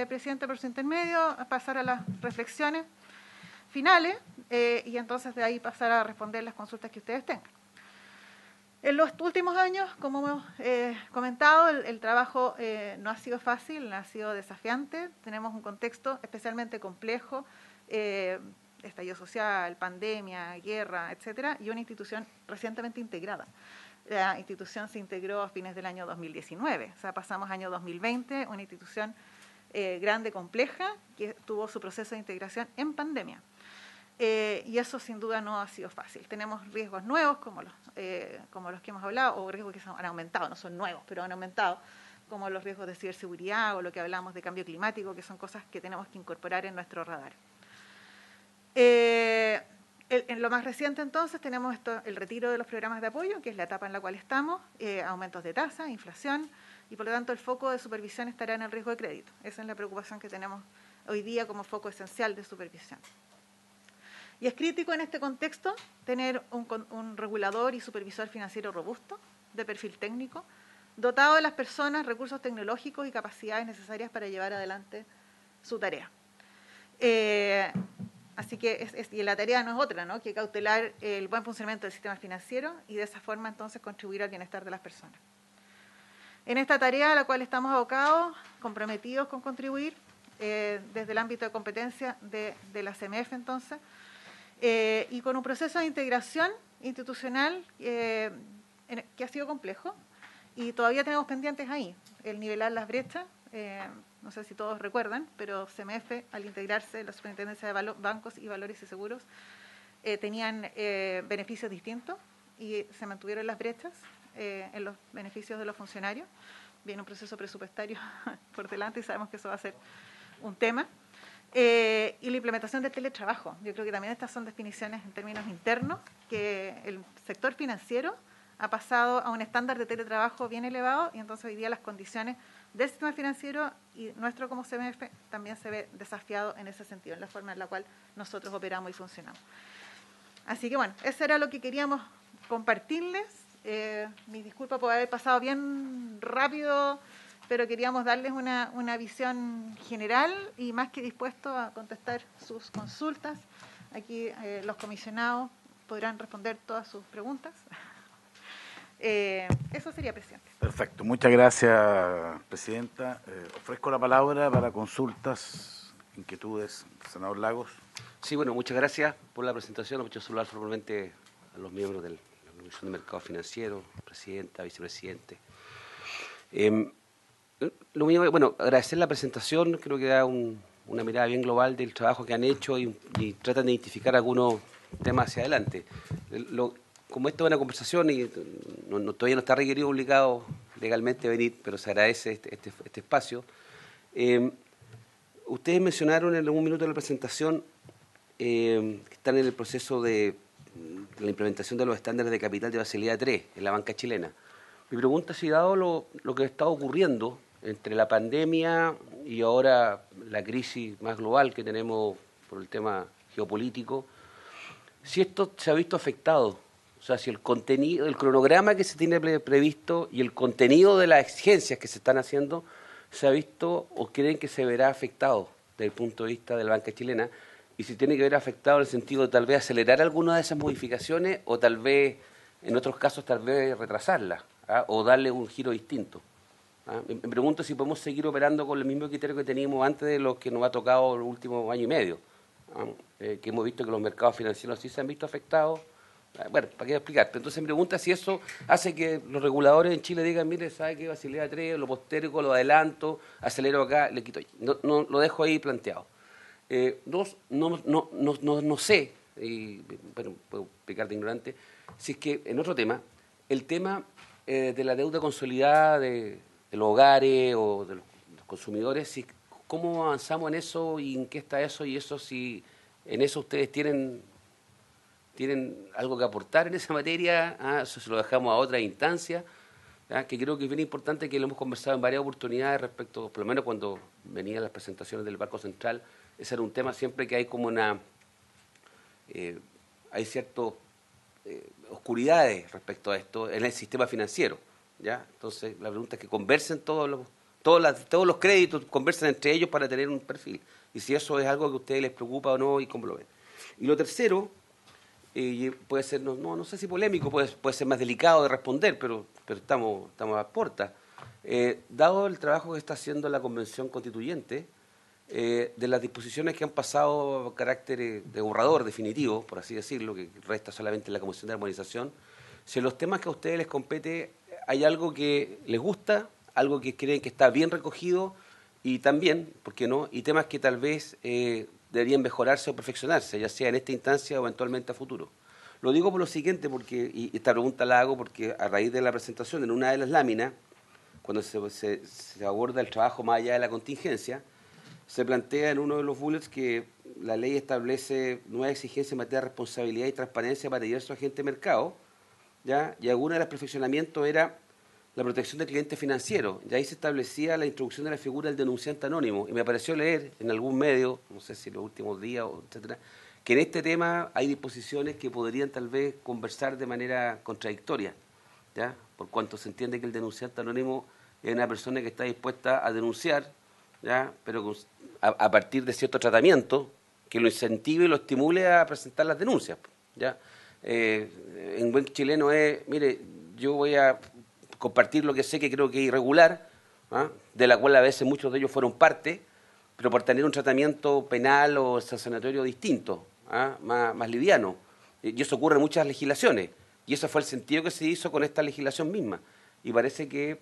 Presidente, por su intermedio, pasar a las reflexiones finales y entonces de ahí pasar a responder las consultas que ustedes tengan. En los últimos años, como hemos comentado, el trabajo no ha sido fácil, ha sido desafiante. Tenemos un contexto especialmente complejo, estallido social, pandemia, guerra, etcétera, y una institución recientemente integrada. La institución se integró a fines del año 2019, o sea, pasamos año 2020, una institución grande, compleja, que tuvo su proceso de integración en pandemia. Y eso sin duda no ha sido fácil. Tenemos riesgos nuevos, como los que hemos hablado, o riesgos que han aumentado, no son nuevos, pero han aumentado, como los riesgos de ciberseguridad o lo que hablamos de cambio climático, que son cosas que tenemos que incorporar en nuestro radar. En lo más reciente, entonces, tenemos el retiro de los programas de apoyo, que es la etapa en la cual estamos, aumentos de tasa, inflación, y por lo tanto el foco de supervisión estará en el riesgo de crédito. Esa es la preocupación que tenemos hoy día como foco esencial de supervisión. Y es crítico en este contexto tener un regulador y supervisor financiero robusto, de perfil técnico, dotado de las personas, recursos tecnológicos y capacidades necesarias para llevar adelante su tarea. Así que y la tarea no es otra, ¿no?, que cautelar el buen funcionamiento del sistema financiero y de esa forma entonces contribuir al bienestar de las personas. En esta tarea a la cual estamos abocados, comprometidos con contribuir desde el ámbito de competencia de la CMF entonces, y con un proceso de integración institucional que ha sido complejo y todavía tenemos pendientes ahí, el nivelar las brechas. No sé si todos recuerdan, pero CMF, al integrarse en la Superintendencia de Bancos y Valores y Seguros, tenían beneficios distintos y se mantuvieron las brechas en los beneficios de los funcionarios. Viene un proceso presupuestario por delante y sabemos que eso va a ser un tema. Y la implementación del teletrabajo. Yo creo que también estas son definiciones en términos internos, que el sector financiero ha pasado a un estándar de teletrabajo bien elevado y entonces hoy día las condiciones del sistema financiero y nuestro como CMF también se ve desafiado en ese sentido, en la forma en la cual nosotros operamos y funcionamos. Así que bueno, eso era lo que queríamos compartirles. Mi disculpa por haber pasado bien rápido, pero queríamos darles una visión general y más que dispuesto a contestar sus consultas. Aquí los comisionados podrán responder todas sus preguntas. Eso sería, presidente. Perfecto, muchas gracias, presidenta. Ofrezco la palabra para consultas, inquietudes, senador Lagos. Sí, bueno, muchas gracias por la presentación. Aprovecho de saludar formalmente a los miembros de la Comisión de Mercado Financiero, presidenta, vicepresidente. Lo mío, bueno, agradecer la presentación, creo que da una mirada bien global del trabajo que han hecho y tratan de identificar algunos temas hacia adelante. Como esto es una conversación y todavía no está requerido obligado legalmente venir, pero se agradece este espacio. Ustedes mencionaron en algún minuto de la presentación que están en el proceso de la implementación de los estándares de capital de Basilea III en la banca chilena. Mi pregunta es si dado lo que ha estado ocurriendo entre la pandemia y ahora la crisis más global que tenemos por el tema geopolítico, si esto se ha visto afectado, o sea, si el contenido, el cronograma que se tiene previsto y el contenido de las exigencias que se están haciendo se ha visto o creen que se verá afectado desde el punto de vista de la banca chilena, y si tiene que ver afectado en el sentido de tal vez acelerar alguna de esas modificaciones o tal vez, en otros casos, tal vez retrasarlas, o darle un giro distinto. Me pregunto si podemos seguir operando con el mismo criterio que teníamos antes de lo que nos ha tocado el último año y medio, que hemos visto que los mercados financieros sí se han visto afectados. Bueno, ¿para qué explicar? Pero entonces me pregunta si eso hace que los reguladores en Chile digan, mire, ¿sabe qué? Basilea III, lo postergo, lo adelanto, acelero acá, le quito. No, lo dejo ahí planteado. Dos, no sé, y, bueno, puedo pecar de ignorante, si es que en otro tema, el tema de la deuda consolidada de los hogares o de los consumidores, si, ¿cómo avanzamos en eso y en qué está eso? Y eso, si en eso ustedes tienen algo que aportar en esa materia, eso se lo dejamos a otra instancia, que creo que es bien importante, que lo hemos conversado en varias oportunidades respecto, por lo menos cuando venían las presentaciones del Banco Central. Ese era un tema siempre que hay como hay ciertas oscuridades respecto a esto en el sistema financiero, ¿ya? Entonces la pregunta es que conversen todos los créditos, conversen entre ellos para tener un perfil, y si eso es algo que a ustedes les preocupa o no y cómo lo ven. Y lo tercero, puede ser, no sé si polémico, puede ser más delicado de responder, pero estamos a puertas. Dado el trabajo que está haciendo la Convención Constituyente, de las disposiciones que han pasado a carácter de borrador definitivo, por así decirlo, que resta solamente la Comisión de Armonización, si en los temas que a ustedes les compete hay algo que les gusta, algo que creen que está bien recogido, y también, ¿por qué no?, y temas que tal vez deberían mejorarse o perfeccionarse, ya sea en esta instancia o eventualmente a futuro. Lo digo por lo siguiente, porque, y esta pregunta la hago porque a raíz de la presentación, en una de las láminas, cuando se aborda el trabajo más allá de la contingencia, se plantea en uno de los bullets que la ley establece nuevas exigencias en materia de responsabilidad y transparencia para diversos agentes de mercado, ¿ya? Y alguno de los perfeccionamientos era la protección del cliente financiero. Y ahí se establecía la introducción de la figura del denunciante anónimo. Y me pareció leer en algún medio, no sé si en los últimos días, etcétera, que en este tema hay disposiciones que podrían tal vez conversar de manera contradictoria, ¿ya? Por cuanto se entiende que el denunciante anónimo es una persona que está dispuesta a denunciar, ¿ya? Pero a partir de cierto tratamiento que lo incentive y lo estimule a presentar las denuncias, ¿ya? En buen chileno es, mire, yo voy a compartir lo que sé que creo que es irregular, de la cual a veces muchos de ellos fueron parte, pero por tener un tratamiento penal o sancionatorio distinto, más liviano. Y eso ocurre en muchas legislaciones, y ese fue el sentido que se hizo con esta legislación misma. Y parece que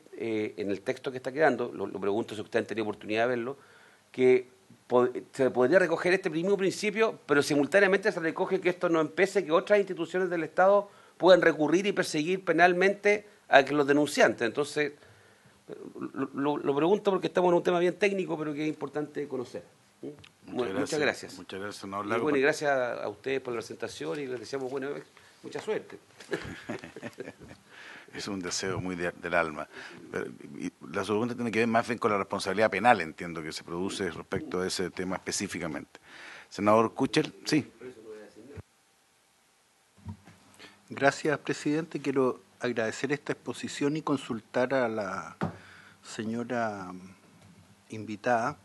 en el texto que está quedando, lo pregunto si ustedes han tenido oportunidad de verlo, que se podría recoger este mismo principio, pero simultáneamente se recoge que esto no empece, que otras instituciones del Estado puedan recurrir y perseguir penalmente a que los denunciantes. Entonces, lo pregunto porque estamos en un tema bien técnico, pero que es importante conocer. Muchas gracias. Muchas gracias, no, y bueno, y gracias a ustedes por la presentación y les deseamos mucha suerte. Es un deseo muy del alma. Y la pregunta tiene que ver más bien con la responsabilidad penal, entiendo, que se produce respecto a ese tema específicamente. Senador Kuchel, sí. Gracias, presidente. Quiero agradecer esta exposición y consultar a la señora invitada.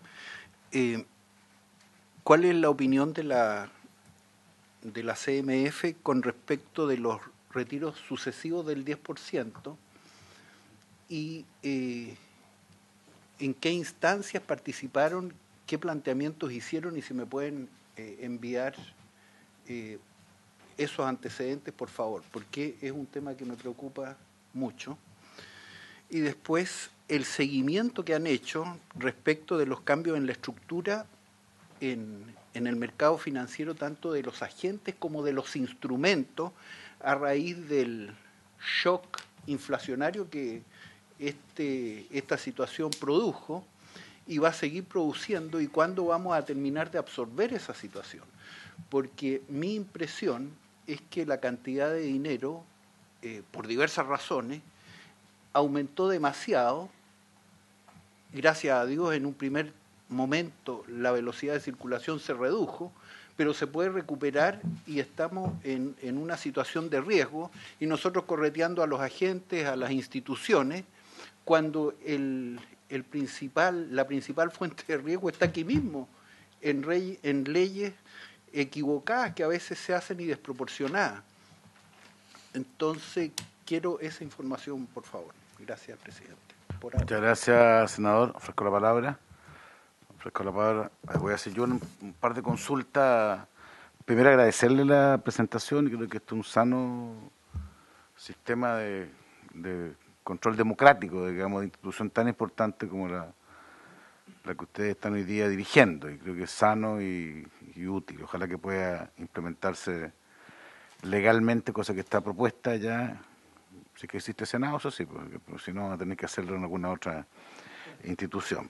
¿Cuál es la opinión de la CMF con respecto de los retiros sucesivos del 10%, y en qué instancias participaron, qué planteamientos hicieron, y si me pueden enviar esos antecedentes, por favor, porque es un tema que me preocupa mucho. Y después, el seguimiento que han hecho respecto de los cambios en la estructura en el mercado financiero, tanto de los agentes como de los instrumentos, a raíz del shock inflacionario que esta situación produjo y va a seguir produciendo, y cuándo vamos a terminar de absorber esa situación. Porque mi impresión es que la cantidad de dinero, por diversas razones, aumentó demasiado. Gracias a Dios, en un primer momento la velocidad de circulación se redujo, pero se puede recuperar, y estamos en una situación de riesgo, y nosotros correteando a los agentes, a las instituciones, cuando la principal fuente de riesgo está aquí mismo, en leyes equivocadas que a veces se hacen y desproporcionadas. Entonces, quiero esa información, por favor. Gracias, presidente. Muchas gracias, senador. Ofrezco la palabra. Voy a hacer yo un par de consultas. Primero, agradecerle la presentación, y creo que esto es un sano sistema de control democrático, digamos, de institución tan importante como la que ustedes están hoy día dirigiendo, y creo que es sano y útil. Ojalá que pueda implementarse legalmente, cosa que está propuesta ya, si que existe Senado, eso sí, porque si no van a tener que hacerlo en alguna otra institución.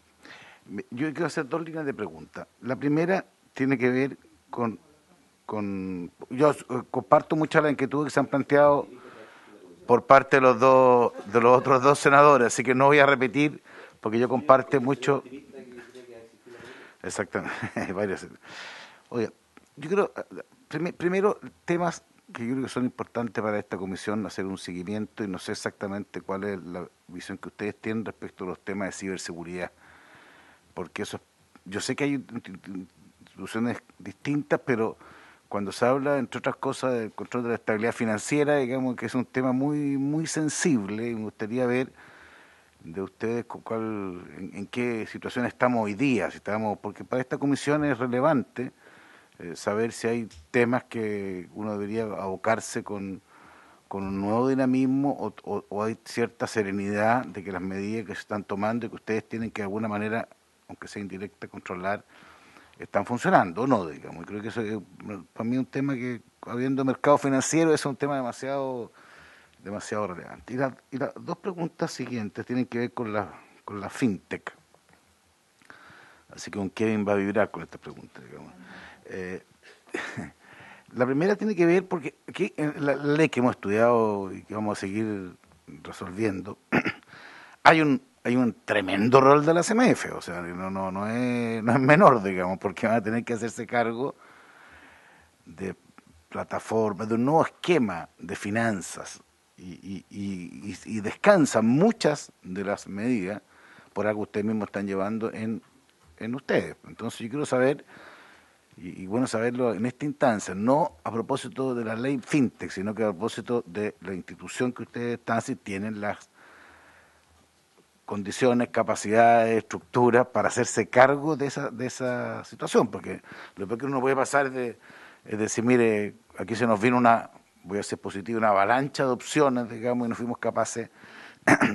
Yo quiero hacer dos líneas de preguntas. La primera tiene que ver con yo comparto muchas de las inquietudes que se han planteado por parte de los otros dos senadores, así que no voy a repetir, porque yo comparto mucho. Exactamente, varias. Oiga, yo creo, primero, temas que yo creo que son importantes para esta comisión, hacer un seguimiento, y no sé exactamente cuál es la visión que ustedes tienen respecto a los temas de ciberseguridad, porque eso, yo sé que hay instituciones distintas, pero cuando se habla, entre otras cosas, del control de la estabilidad financiera, digamos que es un tema muy sensible, y me gustaría ver de ustedes en qué situación estamos hoy día, porque para esta comisión es relevante saber si hay temas que uno debería abocarse con un nuevo dinamismo, o hay cierta serenidad de que las medidas que se están tomando y que ustedes tienen que de alguna manera, aunque sea indirecta, controlar, están funcionando o no, digamos. Y creo que eso es, para mí, un tema que, habiendo mercado financiero, es un tema demasiado relevante. Y las dos preguntas siguientes tienen que ver con la fintech. Así que con Kevin va a vibrar con esta pregunta, digamos. La primera tiene que ver, porque aquí en la ley que hemos estudiado y que vamos a seguir resolviendo, hay un tremendo rol de la CMF, o sea, no es menor, digamos, porque van a tener que hacerse cargo de plataformas, de un nuevo esquema de finanzas, y descansan muchas de las medidas por algo que ustedes mismos están llevando en ustedes. Entonces yo quiero saber, y bueno saberlo en esta instancia, no a propósito de la ley FinTech, sino que a propósito de la institución que ustedes están, si tienen las condiciones, capacidades, estructuras para hacerse cargo de esa situación, porque lo peor que uno puede pasar es decir, mire, aquí se nos vino voy a ser positivo, una avalancha de opciones, digamos, y no fuimos capaces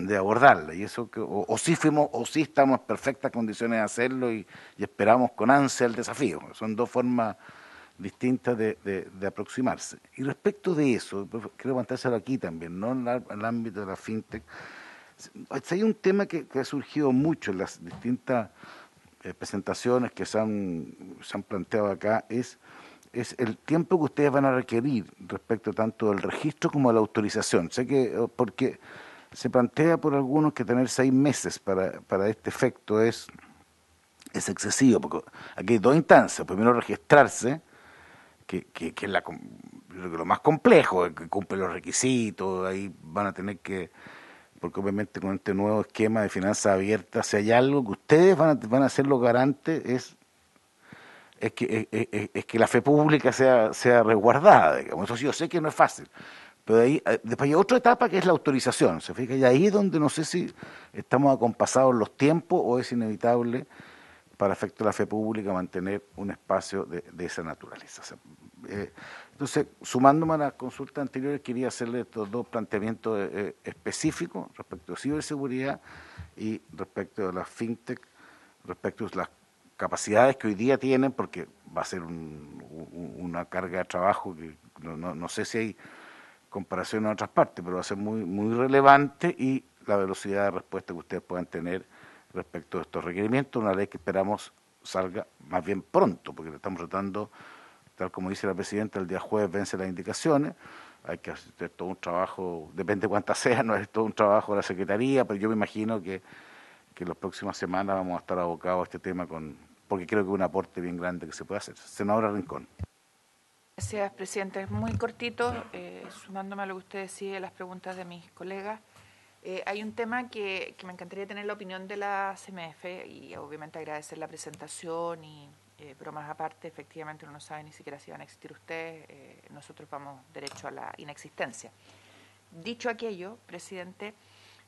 de abordarla, y eso o sí estamos en perfectas condiciones de hacerlo, y esperamos con ansia el desafío. Son dos formas distintas de aproximarse. Y respecto de eso, quiero planteárselo aquí también, no en el ámbito de la fintech. Hay un tema que ha surgido mucho en las distintas presentaciones que se han planteado acá, es el tiempo que ustedes van a requerir respecto tanto del registro como de la autorización. Sé que, porque se plantea por algunos que tener 6 meses para este efecto es excesivo, porque aquí hay dos instancias. Primero, registrarse, que es lo más complejo, que cumple los requisitos, ahí van a tener que, porque obviamente con este nuevo esquema de finanzas abiertas, si hay algo que ustedes van a ser los garantes, es que la fe pública sea resguardada, digamos. Eso sí, yo sé que no es fácil, Pero de ahí, después hay otra etapa que es la autorización, ¿se fija? Y ahí es donde no sé si estamos acompasados los tiempos o es inevitable para efecto de la fe pública mantener un espacio de esa naturaleza. O sea, entonces, sumándome a las consultas anteriores, quería hacerle estos dos planteamientos específicos respecto de ciberseguridad y respecto de las fintech, respecto de las capacidades que hoy día tienen, porque va a ser una carga de trabajo que no sé si hay comparación en otras partes, pero va a ser muy relevante, y la velocidad de respuesta que ustedes puedan tener respecto de estos requerimientos, una ley que esperamos salga más bien pronto, porque estamos tratando, tal como dice la presidenta, el día jueves vence las indicaciones, hay que hacer todo un trabajo, depende de cuántas sean, no es todo un trabajo de la Secretaría, pero yo me imagino que en las próximas semanas vamos a estar abocados a este tema, porque creo que es un aporte bien grande que se puede hacer. Senadora Rincón. Gracias, presidente. Muy cortito, sumándome a lo que usted decía, las preguntas de mis colegas. Hay un tema que me encantaría tener la opinión de la CMF, y obviamente agradecer la presentación, bromas aparte, efectivamente uno no sabe ni siquiera si van a existir ustedes, nosotros vamos derecho a la inexistencia. Dicho aquello, presidente,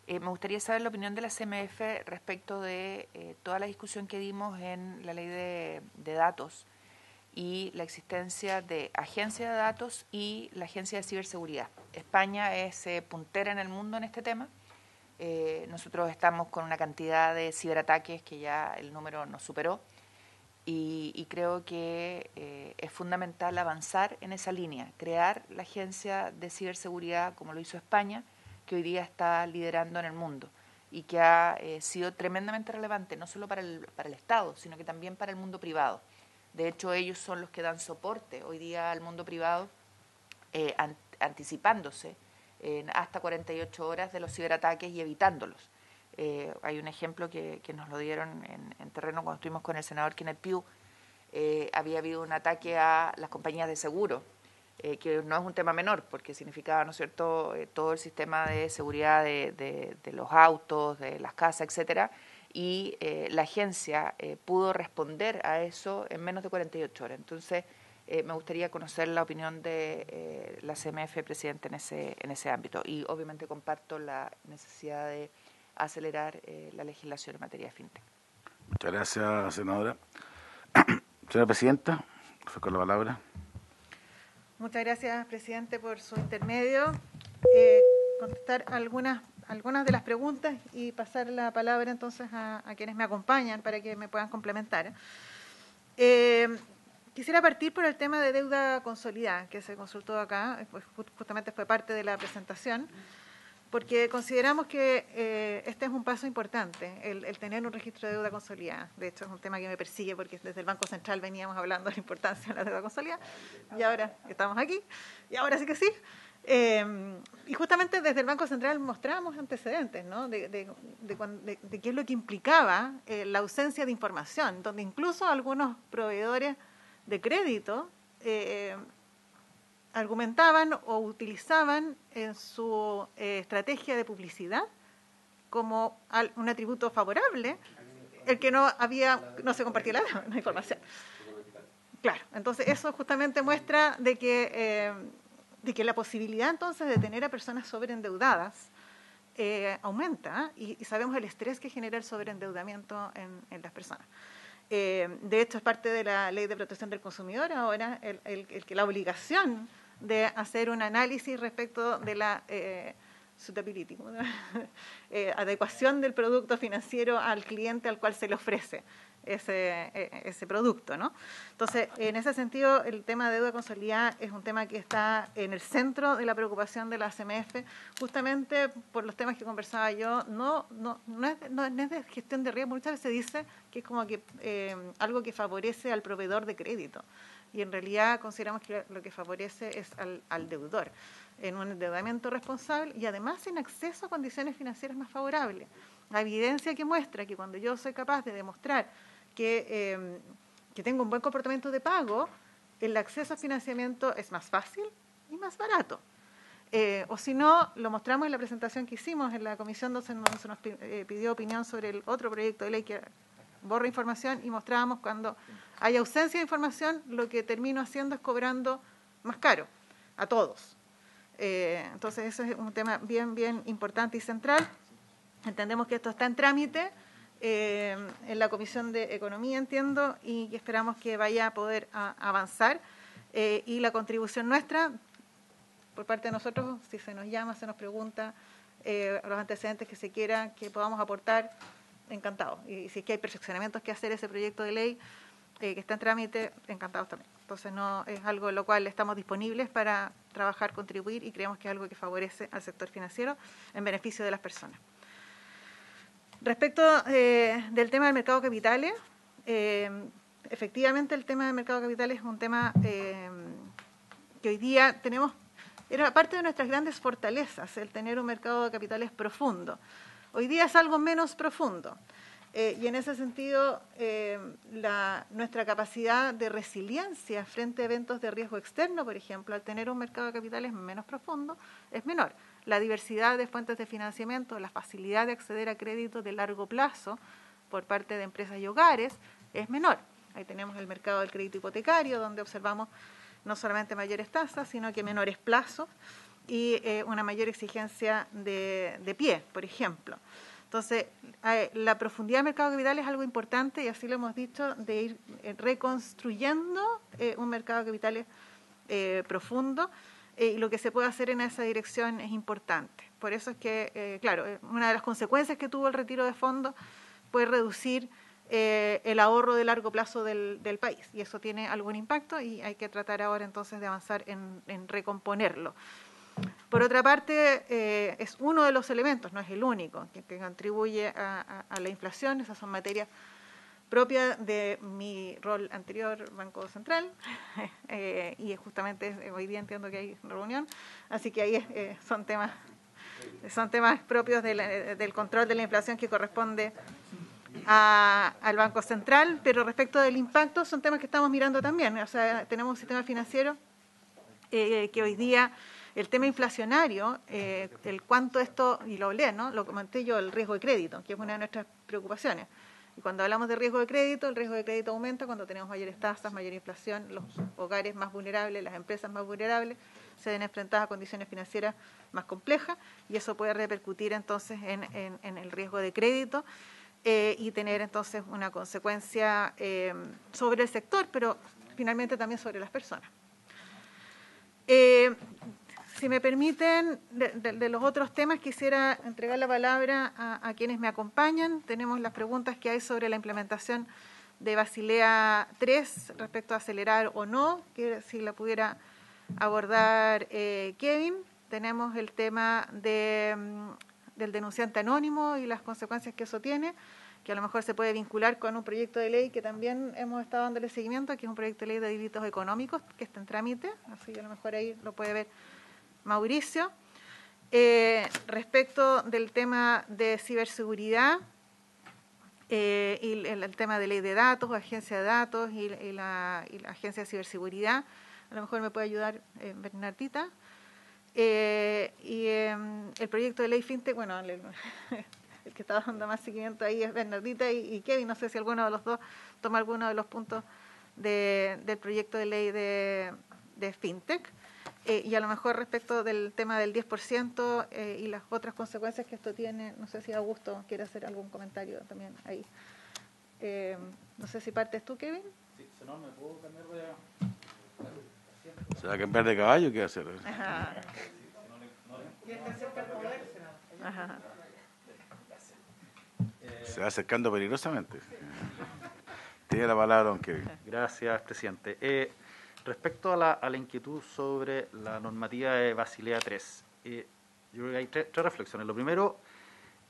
me gustaría saber la opinión de la CMF respecto de toda la discusión que dimos en la ley de datos y la existencia de agencia de datos y la agencia de ciberseguridad. España es puntera en el mundo en este tema. Nosotros estamos con una cantidad de ciberataques que ya el número nos superó, y creo que es fundamental avanzar en esa línea, crear la agencia de ciberseguridad como lo hizo España, que hoy día está liderando en el mundo y que ha sido tremendamente relevante, no solo para el Estado, sino que también para el mundo privado. De hecho, ellos son los que dan soporte hoy día al mundo privado, anticipándose en hasta 48 horas de los ciberataques y evitándolos. Hay un ejemplo que nos lo dieron en terreno cuando estuvimos con el senador Kenneth Pugh. Había habido un ataque a las compañías de seguro, que no es un tema menor, porque significaba, ¿no es cierto?, todo el sistema de seguridad de los autos, de las casas, etcétera, y la agencia pudo responder a eso en menos de 48 horas. Entonces, me gustaría conocer la opinión de la CMF, presidente, en ese ámbito. Y obviamente comparto la necesidad de acelerar la legislación en materia de fintech. Muchas gracias, senadora. Señora presidenta, fue con la palabra. Muchas gracias, presidente, por su intermedio. Contestar algunas de las preguntas y pasar la palabra entonces a quienes me acompañan para que me puedan complementar. Quisiera partir por el tema de deuda consolidada, que se consultó acá, pues justamente fue parte de la presentación, porque consideramos que este es un paso importante, el tener un registro de deuda consolidada. De hecho, es un tema que me persigue porque desde el Banco Central veníamos hablando de la importancia de la deuda consolidada, y ahora estamos aquí, y ahora sí que sí. Y justamente desde el Banco Central mostrábamos antecedentes, ¿no?, de qué es lo que implicaba la ausencia de información, donde incluso algunos proveedores de crédito argumentaban o utilizaban en su estrategia de publicidad como un atributo favorable el que no se compartía la información. Claro, entonces eso justamente muestra de que la posibilidad entonces de tener a personas sobreendeudadas aumenta, y sabemos el estrés que genera el sobreendeudamiento en las personas. De hecho, es parte de la Ley de Protección del Consumidor ahora la obligación de hacer un análisis respecto de la suitability, adecuación del producto financiero al cliente al cual se le ofrece ese producto, ¿no? Entonces, en ese sentido, el tema de deuda consolidada es un tema que está en el centro de la preocupación de la CMF, justamente por los temas que conversaba yo. No es de gestión de riesgo. Muchas veces se dice que es como que algo que favorece al proveedor de crédito, y en realidad consideramos que lo que favorece es al deudor en un endeudamiento responsable y además en acceso a condiciones financieras más favorables. La evidencia que muestra que cuando yo soy capaz de demostrar que tengo un buen comportamiento de pago, el acceso a financiamiento es más fácil y más barato. O si no, lo mostramos en la presentación que hicimos en la comisión donde se nos pidió opinión sobre el otro proyecto de ley que borra información, y mostrábamos cuando hay ausencia de información, lo que termino haciendo es cobrando más caro a todos. Entonces, eso es un tema bien importante y central. Entendemos que esto está en trámite en la Comisión de Economía, entiendo, y esperamos que vaya a poder avanzar. Y la contribución nuestra, por parte de nosotros, si se nos llama, se nos pregunta los antecedentes que se quiera, que podamos aportar, encantados. Y si es que hay perfeccionamientos que hacer ese proyecto de ley que está en trámite, encantados también. Entonces, no es algo en lo cual estamos disponibles para trabajar, contribuir, y creemos que es algo que favorece al sector financiero en beneficio de las personas. Respecto del tema del mercado de capitales, efectivamente el tema del mercado de capitales es un tema que hoy día tenemos, era parte de nuestras grandes fortalezas, el tener un mercado de capitales profundo. Hoy día es algo menos profundo. Y en ese sentido, nuestra capacidad de resiliencia frente a eventos de riesgo externo, por ejemplo, al tener un mercado de capitales menos profundo, es menor. La diversidad de fuentes de financiamiento, la facilidad de acceder a créditos de largo plazo por parte de empresas y hogares es menor. Ahí tenemos el mercado del crédito hipotecario, donde observamos no solamente mayores tasas, sino que menores plazos y una mayor exigencia de pie, por ejemplo. Entonces, la profundidad del mercado de capitales es algo importante, y así lo hemos dicho, de ir reconstruyendo un mercado de capitales profundo, y lo que se puede hacer en esa dirección es importante. Por eso es que, claro, una de las consecuencias que tuvo el retiro de fondos fue reducir el ahorro de largo plazo del país, y eso tiene algún impacto, y hay que tratar ahora entonces de avanzar en recomponerlo. Por otra parte, es uno de los elementos, no es el único, que contribuye a la inflación. Esas son materias propias de mi rol anterior, Banco Central, y justamente hoy día entiendo que hay reunión, así que ahí son temas propios del control de la inflación que corresponde al Banco Central, pero respecto del impacto son temas que estamos mirando también. O sea, tenemos un sistema financiero que hoy día el tema inflacionario, el cuánto esto, y lo hablé, ¿no? Lo comenté yo, el riesgo de crédito, que es una de nuestras preocupaciones. Y cuando hablamos de riesgo de crédito, el riesgo de crédito aumenta cuando tenemos mayores tasas, mayor inflación, los hogares más vulnerables, las empresas más vulnerables se ven enfrentadas a condiciones financieras más complejas, y eso puede repercutir entonces en el riesgo de crédito y tener entonces una consecuencia sobre el sector, pero finalmente también sobre las personas. Si me permiten, de los otros temas, quisiera entregar la palabra a quienes me acompañan. Tenemos las preguntas que hay sobre la implementación de Basilea III respecto a acelerar o no, que si la pudiera abordar Kevin. Tenemos el tema del denunciante anónimo y las consecuencias que eso tiene, que a lo mejor se puede vincular con un proyecto de ley que también hemos estado dándole seguimiento, que es un proyecto de ley de delitos económicos que está en trámite, así que a lo mejor ahí lo puede ver Mauricio. Respecto del tema de ciberseguridad y el tema de ley de datos, agencia de datos y la agencia de ciberseguridad, a lo mejor me puede ayudar Bernardita. Y el proyecto de ley FinTech, bueno, el que está dando más seguimiento ahí es Bernardita y Kevin. No sé si alguno de los dos toma alguno de los puntos del proyecto de ley de FinTech. Y a lo mejor respecto del tema del 10% y las otras consecuencias que esto tiene, no sé si Augusto quiere hacer algún comentario también ahí. No sé si partes tú, Kevin. Sí, si no, me puedo cambiar de... ¿Se va a cambiar de caballo? ¿Qué va a hacer? Ajá. Ajá. Se va acercando peligrosamente. Tiene la palabra, don Kevin. Gracias, presidente. Respecto a la inquietud sobre la normativa de Basilea III, yo creo que hay tres reflexiones. Lo primero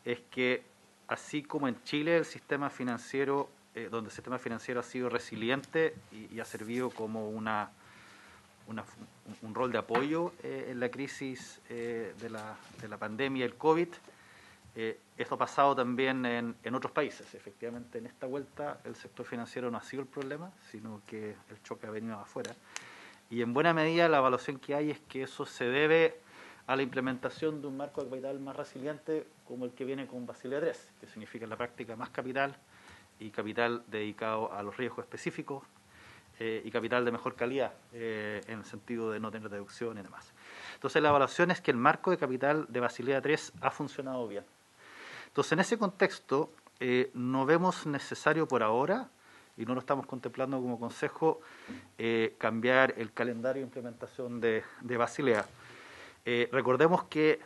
es que, así como en Chile el sistema financiero, donde el sistema financiero ha sido resiliente y ha servido como un rol de apoyo en la crisis de la pandemia, el COVID, esto ha pasado también en otros países. Efectivamente, en esta vuelta el sector financiero no ha sido el problema, sino que el choque ha venido afuera. Y en buena medida la evaluación que hay es que eso se debe a la implementación de un marco de capital más resiliente como el que viene con Basilea III, que significa en la práctica más capital y capital dedicado a los riesgos específicos y capital de mejor calidad, en el sentido de no tener deducción y demás. Entonces, la evaluación es que el marco de capital de Basilea III ha funcionado bien. Entonces, en ese contexto, no vemos necesario por ahora, y no lo estamos contemplando como consejo, cambiar el calendario de implementación de Basilea. Recordemos que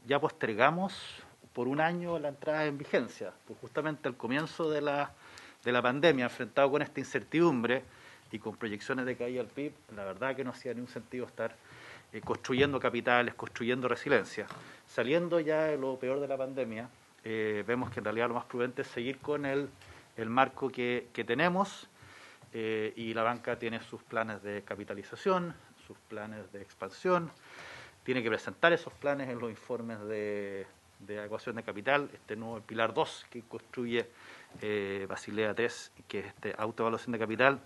ya postergamos por un año la entrada en vigencia, pues justamente al comienzo de la pandemia, enfrentado con esta incertidumbre y con proyecciones de caída del PIB, la verdad que no hacía ningún sentido estar construyendo capitales, construyendo resiliencia. Saliendo ya de lo peor de la pandemia, vemos que en realidad lo más prudente es seguir con el marco que tenemos, y la banca tiene sus planes de capitalización, sus planes de expansión, tiene que presentar esos planes en los informes de adecuación de capital, este nuevo pilar 2 que construye Basilea III, que es autoevaluación de capital.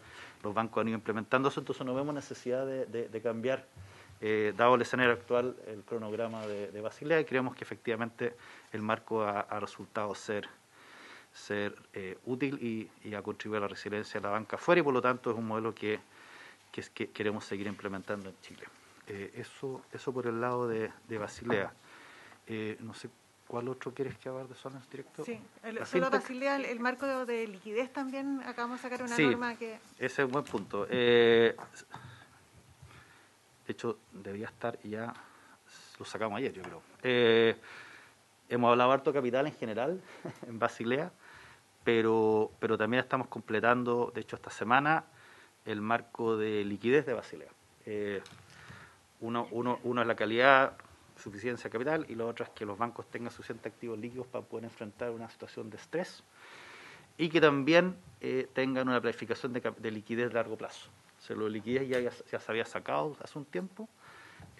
Los bancos han ido implementando eso, entonces no vemos necesidad de cambiar, dado el escenario actual, el cronograma de Basilea, y creemos que efectivamente el marco ha resultado ser útil y ha contribuido a la resiliencia de la banca afuera, y por lo tanto es un modelo que queremos seguir implementando en Chile. Eso por el lado de Basilea. No sé, ¿cuál otro quieres que hable de zonas directo? Sí, solo Basilea, el marco de liquidez también, acabamos de sacar una norma que... Ese es un buen punto. De hecho, debía estar y ya lo sacamos ayer, yo creo. Hemos hablado harto de capital en general en Basilea, pero también estamos completando, de hecho esta semana, el marco de liquidez de Basilea. Uno es la calidad, suficiencia de capital, y lo otro es que los bancos tengan suficientes activos líquidos para poder enfrentar una situación de estrés, y que también tengan una planificación de liquidez de largo plazo. O sea, lo de liquidez ya se había sacado hace un tiempo,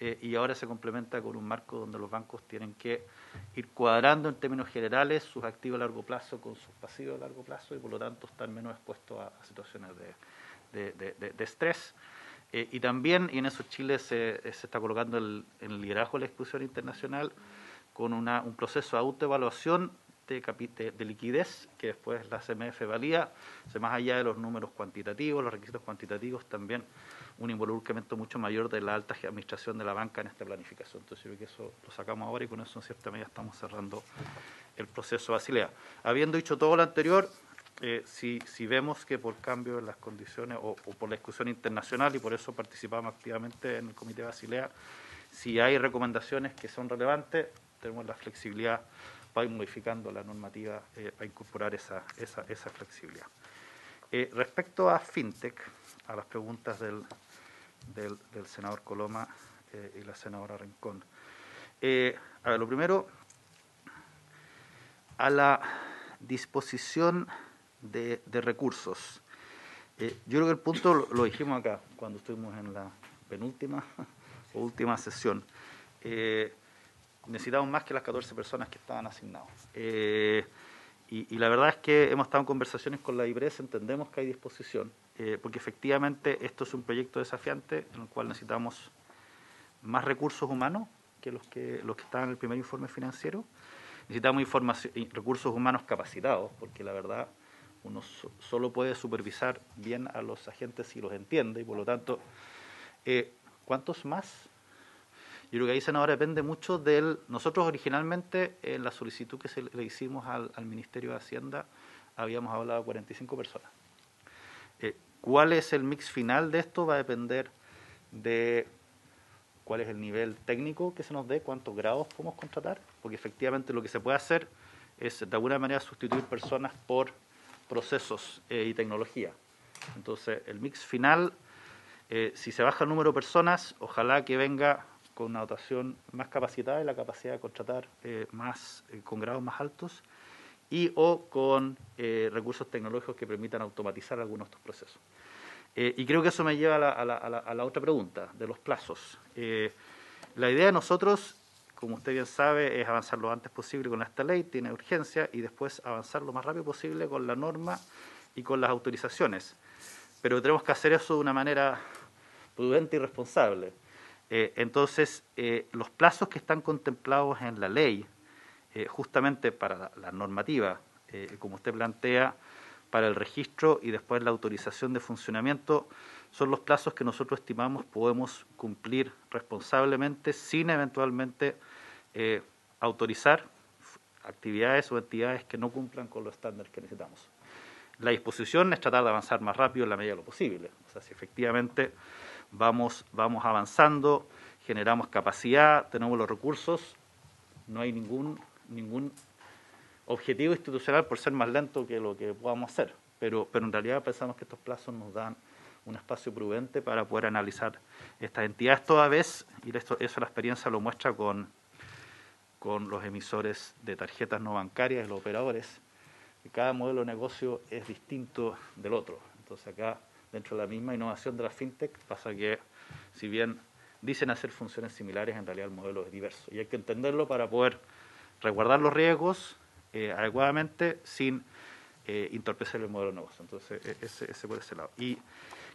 y ahora se complementa con un marco donde los bancos tienen que ir cuadrando en términos generales sus activos a largo plazo con sus pasivos a largo plazo, y por lo tanto están menos expuestos a situaciones de estrés. Y también, y en eso Chile se está colocando en el liderazgo de la discusión internacional, con un proceso de autoevaluación de liquidez, que después la CMF valida, más allá de los números cuantitativos, los requisitos cuantitativos, también un involucramiento mucho mayor de la alta administración de la banca en esta planificación. Entonces yo creo que eso lo sacamos ahora, y con eso en cierta medida estamos cerrando el proceso Basilea. Habiendo dicho todo lo anterior, si vemos que por cambio en las condiciones o por la discusión internacional, y por eso participamos activamente en el Comité Basilea, si hay recomendaciones que son relevantes, tenemos la flexibilidad para ir modificando la normativa para incorporar esa flexibilidad. Respecto a FinTech, a las preguntas del senador Coloma y la senadora Rincón. A ver, lo primero, a la disposición de recursos. Yo creo que el punto lo dijimos acá cuando estuvimos en la penúltima o última sesión. Necesitamos más que las 14 personas que estaban asignadas. Y la verdad es que hemos estado en conversaciones con la IPRES, entendemos que hay disposición, porque efectivamente esto es un proyecto desafiante en el cual necesitamos más recursos humanos que los que estaban en el primer informe financiero. Necesitamos recursos humanos capacitados, porque la verdad uno solo puede supervisar bien a los agentes si los entiende, y por lo tanto, ¿cuántos más? Yo creo que ahí, senadora, depende mucho del... Nosotros originalmente, en la solicitud que le hicimos al Ministerio de Hacienda, habíamos hablado de 45 personas. ¿Cuál es el mix final de esto? Va a depender de cuál es el nivel técnico que se nos dé, cuántos grados podemos contratar, porque efectivamente lo que se puede hacer es, de alguna manera, sustituir personas por procesos y tecnología. Entonces, el mix final, si se baja el número de personas, ojalá que venga con una dotación más capacitada y la capacidad de contratar con grados más altos, o con recursos tecnológicos que permitan automatizar algunos de estos procesos. Y creo que eso me lleva a la otra pregunta, de los plazos. La idea de nosotros, como usted bien sabe, es avanzar lo antes posible con esta ley, tiene urgencia, y después avanzar lo más rápido posible con la norma y con las autorizaciones. Pero tenemos que hacer eso de una manera prudente y responsable. Entonces, los plazos que están contemplados en la ley, justamente para la normativa, como usted plantea, para el registro y después la autorización de funcionamiento son los plazos que nosotros estimamos podemos cumplir responsablemente sin eventualmente autorizar actividades o entidades que no cumplan con los estándares que necesitamos. La disposición es tratar de avanzar más rápido en la medida de lo posible. O sea, si efectivamente vamos avanzando, generamos capacidad, tenemos los recursos, no hay ningún objetivo institucional por ser más lento que lo que podamos hacer, pero en realidad pensamos que estos plazos nos dan un espacio prudente para poder analizar estas entidades toda vez, y eso la experiencia lo muestra con los emisores de tarjetas no bancarias, los operadores, que cada modelo de negocio es distinto del otro. Entonces acá, dentro de la misma innovación de la fintech, pasa que si bien dicen hacer funciones similares, en realidad el modelo es diverso, y hay que entenderlo para poder resguardar los riesgos adecuadamente sin entorpecer el modelo de negocio. Entonces, ese por ese lado. Y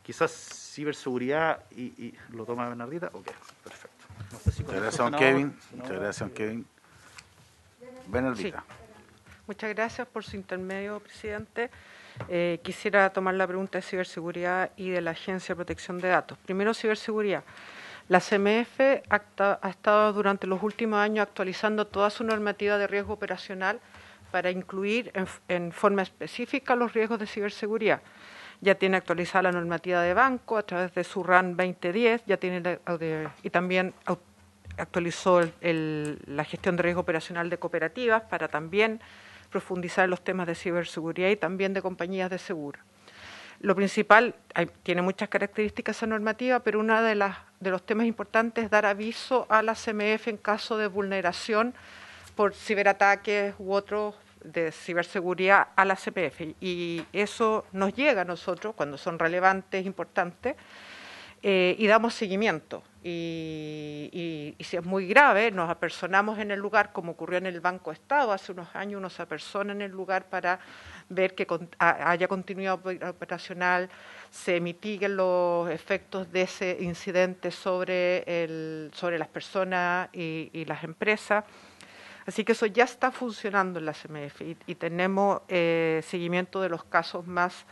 quizás ciberseguridad y lo toma Bernardita. Ok, perfecto. No sé si muchas gracias, don Kevin. Muchas gracias, don Kevin. Bernardita. Sí. Muchas gracias por su intermedio, presidente. Quisiera tomar la pregunta de ciberseguridad y de la Agencia de Protección de Datos. Primero, ciberseguridad. La CMF ha estado durante los últimos años actualizando toda su normativa de riesgo operacional para incluir en forma específica los riesgos de ciberseguridad. Ya tiene actualizada la normativa de banco a través de su RAN 2010, y también actualizó la gestión de riesgo operacional de cooperativas para también profundizar en los temas de ciberseguridad y también de compañías de seguro. Lo principal, tiene muchas características esa normativa, pero uno de los temas importantes es dar aviso a la CMF en caso de vulneración por ciberataques u otros de ciberseguridad a la CMF. Y eso nos llega a nosotros cuando son relevantes, importantes, y damos seguimiento. Y si es muy grave, nos apersonamos en el lugar, como ocurrió en el Banco Estado hace unos años, uno se apersona en el lugar para ver que haya continuidad operacional, se mitiguen los efectos de ese incidente sobre las personas y las empresas. Así que eso ya está funcionando en la CMF y tenemos seguimiento de los casos más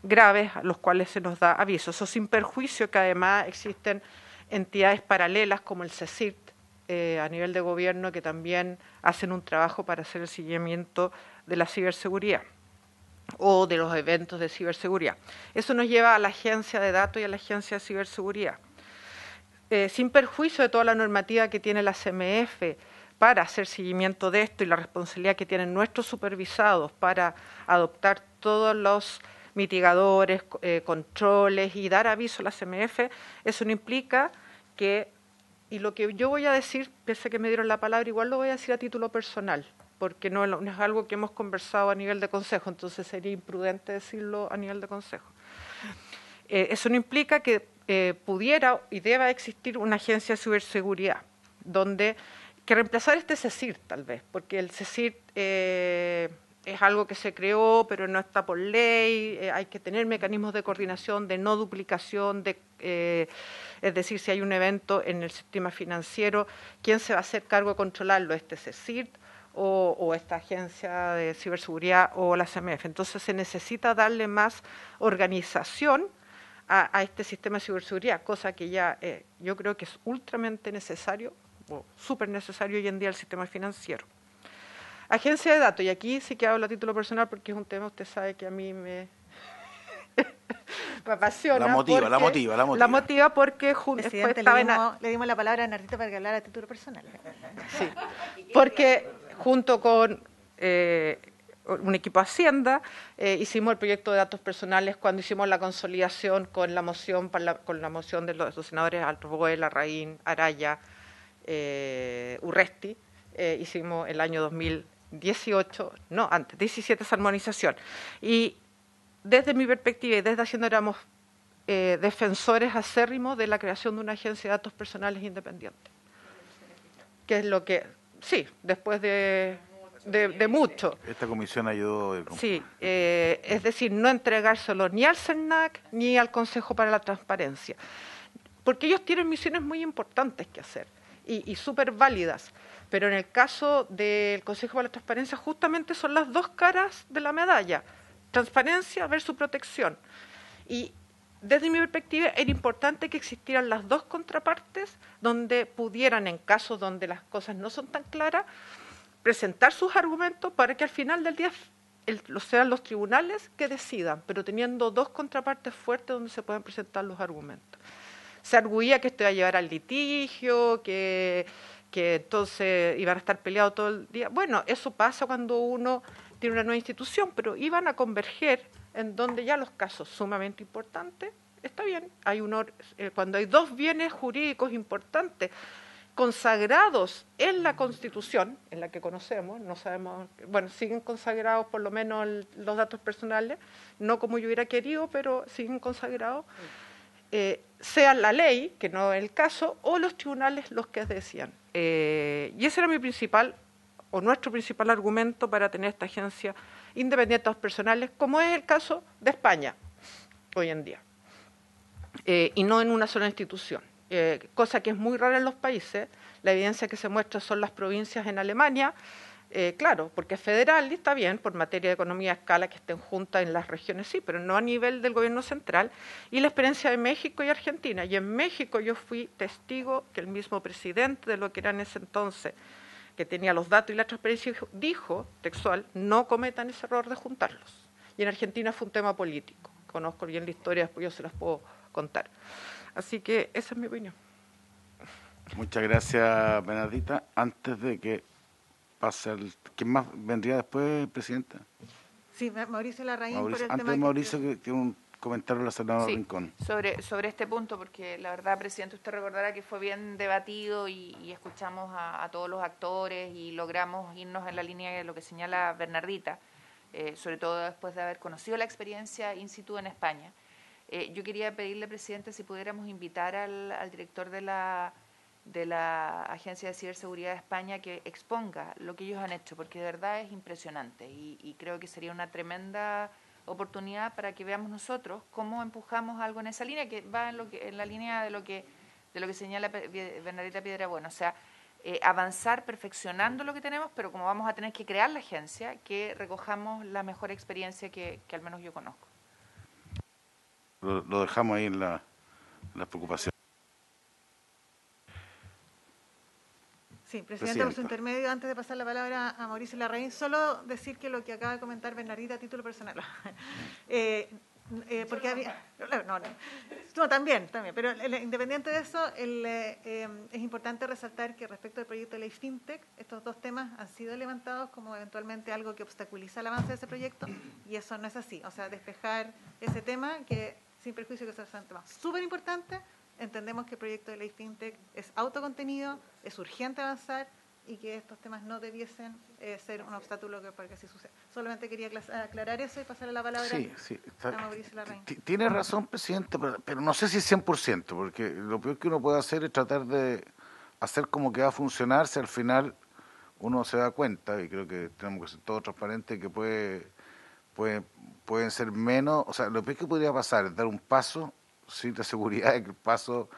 graves a los cuales se nos da aviso. Eso sin perjuicio que además existen entidades paralelas como el CECIRT a nivel de gobierno que también hacen un trabajo para hacer el seguimiento de la ciberseguridad o de los eventos de ciberseguridad. Eso nos lleva a la Agencia de Datos y a la Agencia de Ciberseguridad. Sin perjuicio de toda la normativa que tiene la CMF para hacer seguimiento de esto y la responsabilidad que tienen nuestros supervisados para adoptar todos los mitigadores, controles y dar aviso a la CMF, eso no implica que, y lo que yo voy a decir, pese a que me dieron la palabra, igual lo voy a decir a título personal, porque no es algo que hemos conversado a nivel de consejo, entonces sería imprudente decirlo a nivel de consejo. Eso no implica que pudiera y deba existir una agencia de ciberseguridad, que reemplazar este CECIRT tal vez, porque el CECIRT es algo que se creó, pero no está por ley, hay que tener mecanismos de coordinación, de no duplicación, es decir, si hay un evento en el sistema financiero, ¿quién se va a hacer cargo de controlarlo? ¿Este CECIRT o esta agencia de ciberseguridad o la CMF? Entonces se necesita darle más organización a este sistema de ciberseguridad, cosa que ya yo creo que es ultramente necesario, o súper necesario hoy en día el sistema financiero. Agencia de datos, y aquí sí que hablo a título personal porque es un tema, usted sabe que a mí me apasiona. La motiva porque Presidente, le dimos la palabra a Bernardita para que hablara a título personal. Sí, porque junto con un equipo de Hacienda hicimos el proyecto de datos personales cuando hicimos la consolidación con la moción de los senadores Altroboe, Larraín, Araya, Urresti, hicimos el año 2018, no, antes, 17 esa armonización. Y desde mi perspectiva y desde Hacienda éramos defensores acérrimos de la creación de una agencia de datos personales independiente. Que es lo que, sí, después de mucho. Esta comisión ayudó. Sí, es decir, no entregárselo ni al CERNAC ni al Consejo para la Transparencia, porque ellos tienen misiones muy importantes que hacer y súper válidas, pero en el caso del Consejo para la Transparencia justamente son las dos caras de la medalla. transparencia versus protección. Y desde mi perspectiva era importante que existieran las dos contrapartes donde pudieran, en casos donde las cosas no son tan claras, presentar sus argumentos para que al final del día sean los tribunales que decidan, pero teniendo dos contrapartes fuertes donde se pueden presentar los argumentos. Se arguía que esto iba a llevar al litigio, que entonces iban a estar peleados todo el día. Bueno, eso pasa cuando uno tiene una nueva institución, pero iban a converger en donde ya los casos sumamente importantes, está bien, cuando hay dos bienes jurídicos importantes consagrados en la Constitución, en la que conocemos, no sabemos, bueno, siguen consagrados por lo menos los datos personales, no como yo hubiera querido, pero siguen consagrados, sea la ley, que no es el caso, o los tribunales los que decían. Y ese era mi principal, o nuestro principal argumento para tener esta agencia independiente de los personales, como es el caso de España hoy en día, y no en una sola institución. Cosa que es muy rara en los países. La evidencia que se muestra son las provincias en Alemania, claro, porque es federal y está bien, por materia de economía a escala que estén juntas en las regiones, sí, pero no a nivel del gobierno central. Y la experiencia de México y Argentina. Y en México yo fui testigo que el mismo presidente de lo que era en ese entonces, que tenía los datos y la transparencia, dijo, textual, no cometan ese error de juntarlos. Y en Argentina fue un tema político. Conozco bien la historia, después yo se las puedo contar. Así que esa es mi opinión. Muchas gracias, Bernardita. Antes de que pase ¿quién más vendría después, Presidenta? Sí, Mauricio Larraín. Mauricio, por el antes tema de Mauricio, que tiene un comentario la senadora Rincón. Sobre este punto, porque la verdad, Presidente, usted recordará que fue bien debatido y escuchamos a todos los actores y logramos irnos en la línea de lo que señala Bernardita, sobre todo después de haber conocido la experiencia in situ en España. Yo quería pedirle, Presidente, si pudiéramos invitar al director de la Agencia de Ciberseguridad de España que exponga lo que ellos han hecho, porque de verdad es impresionante y creo que sería una tremenda oportunidad para que veamos nosotros cómo empujamos algo en esa línea que va en la línea de lo que señala Bernardita Piedrabuena, o sea, avanzar perfeccionando lo que tenemos, pero como vamos a tener que crear la agencia, que recojamos la mejor experiencia que al menos yo conozco. Lo dejamos ahí en la preocupación. Sí, Presidente, por su intermedio, antes de pasar la palabra a Mauricio Larraín, solo decir que lo que acaba de comentar Bernardita a título personal. Porque había... No, también, pero independiente de eso, es importante resaltar que respecto al proyecto de ley FinTech, estos dos temas han sido levantados como eventualmente algo que obstaculiza el avance de ese proyecto, y eso no es así. O sea, despejar ese tema, que sin perjuicio que es un tema súper importante, entendemos que el proyecto de ley FinTech es autocontenido, es urgente avanzar y que estos temas no debiesen ser un obstáculo para que así suceda. Solamente quería aclarar eso y pasarle la palabra a Mauricio Larraín. Tiene razón, Presidente, pero no sé si 100%, porque lo peor que uno puede hacer es tratar de hacer como que va a funcionar si al final uno se da cuenta, y creo que tenemos que ser todos transparentes, que pueden ser menos, o sea, lo peor que podría pasar es dar un paso sin la seguridad de que el paso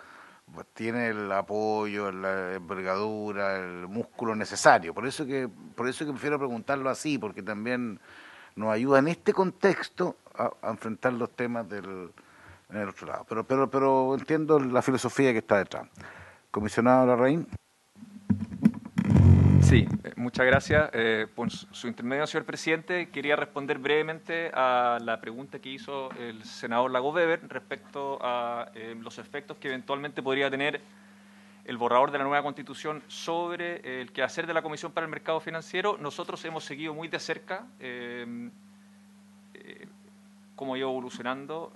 tiene el apoyo, la envergadura, el músculo necesario. Por eso que prefiero preguntarlo así, porque también nos ayuda en este contexto a enfrentar los temas en el otro lado. Pero entiendo la filosofía que está detrás. Comisionado Larraín. Sí, muchas gracias. Por su intermedio, señor presidente, quería responder brevemente a la pregunta que hizo el senador Lago Weber respecto a los efectos que eventualmente podría tener el borrador de la nueva Constitución sobre el quehacer de la Comisión para el Mercado Financiero. Nosotros hemos seguido muy de cerca cómo ha ido evolucionando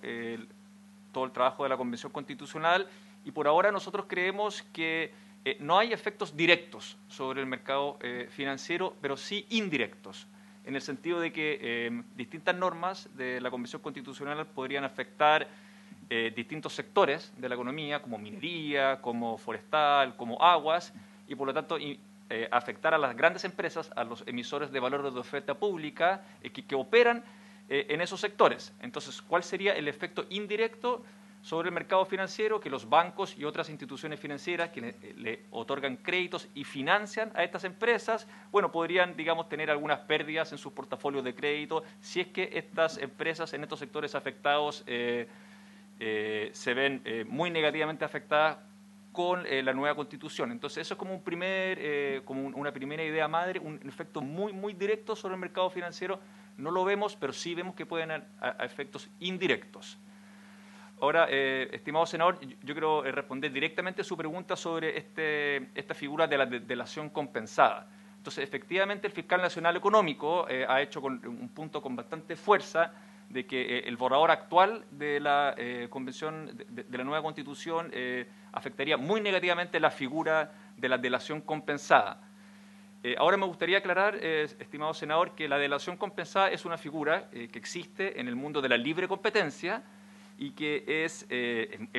todo el trabajo de la Convención Constitucional y por ahora nosotros creemos que no hay efectos directos sobre el mercado financiero, pero sí indirectos, en el sentido de que distintas normas de la Convención Constitucional podrían afectar distintos sectores de la economía, como minería, como forestal, como aguas, y por lo tanto afectar a las grandes empresas, a los emisores de valores de oferta pública que operan en esos sectores. Entonces, ¿cuál sería el efecto indirecto? sobre el mercado financiero que los bancos y otras instituciones financieras que le otorgan créditos y financian a estas empresas, bueno, podrían, digamos, tener algunas pérdidas en sus portafolios de crédito si es que estas empresas en estos sectores afectados se ven muy negativamente afectadas con la nueva Constitución. Entonces, eso es como una primera idea madre, un efecto muy directo sobre el mercado financiero. No lo vemos, pero sí vemos que pueden haber efectos indirectos. Ahora, estimado senador, yo quiero responder directamente a su pregunta sobre esta figura de la delación compensada. Entonces, efectivamente, el Fiscal Nacional Económico ha hecho un punto con bastante fuerza de que el borrador actual de la convención, de la nueva Constitución, afectaría muy negativamente la figura de la delación compensada. Ahora me gustaría aclarar, estimado senador, que la delación compensada es una figura que existe en el mundo de la libre competencia y que es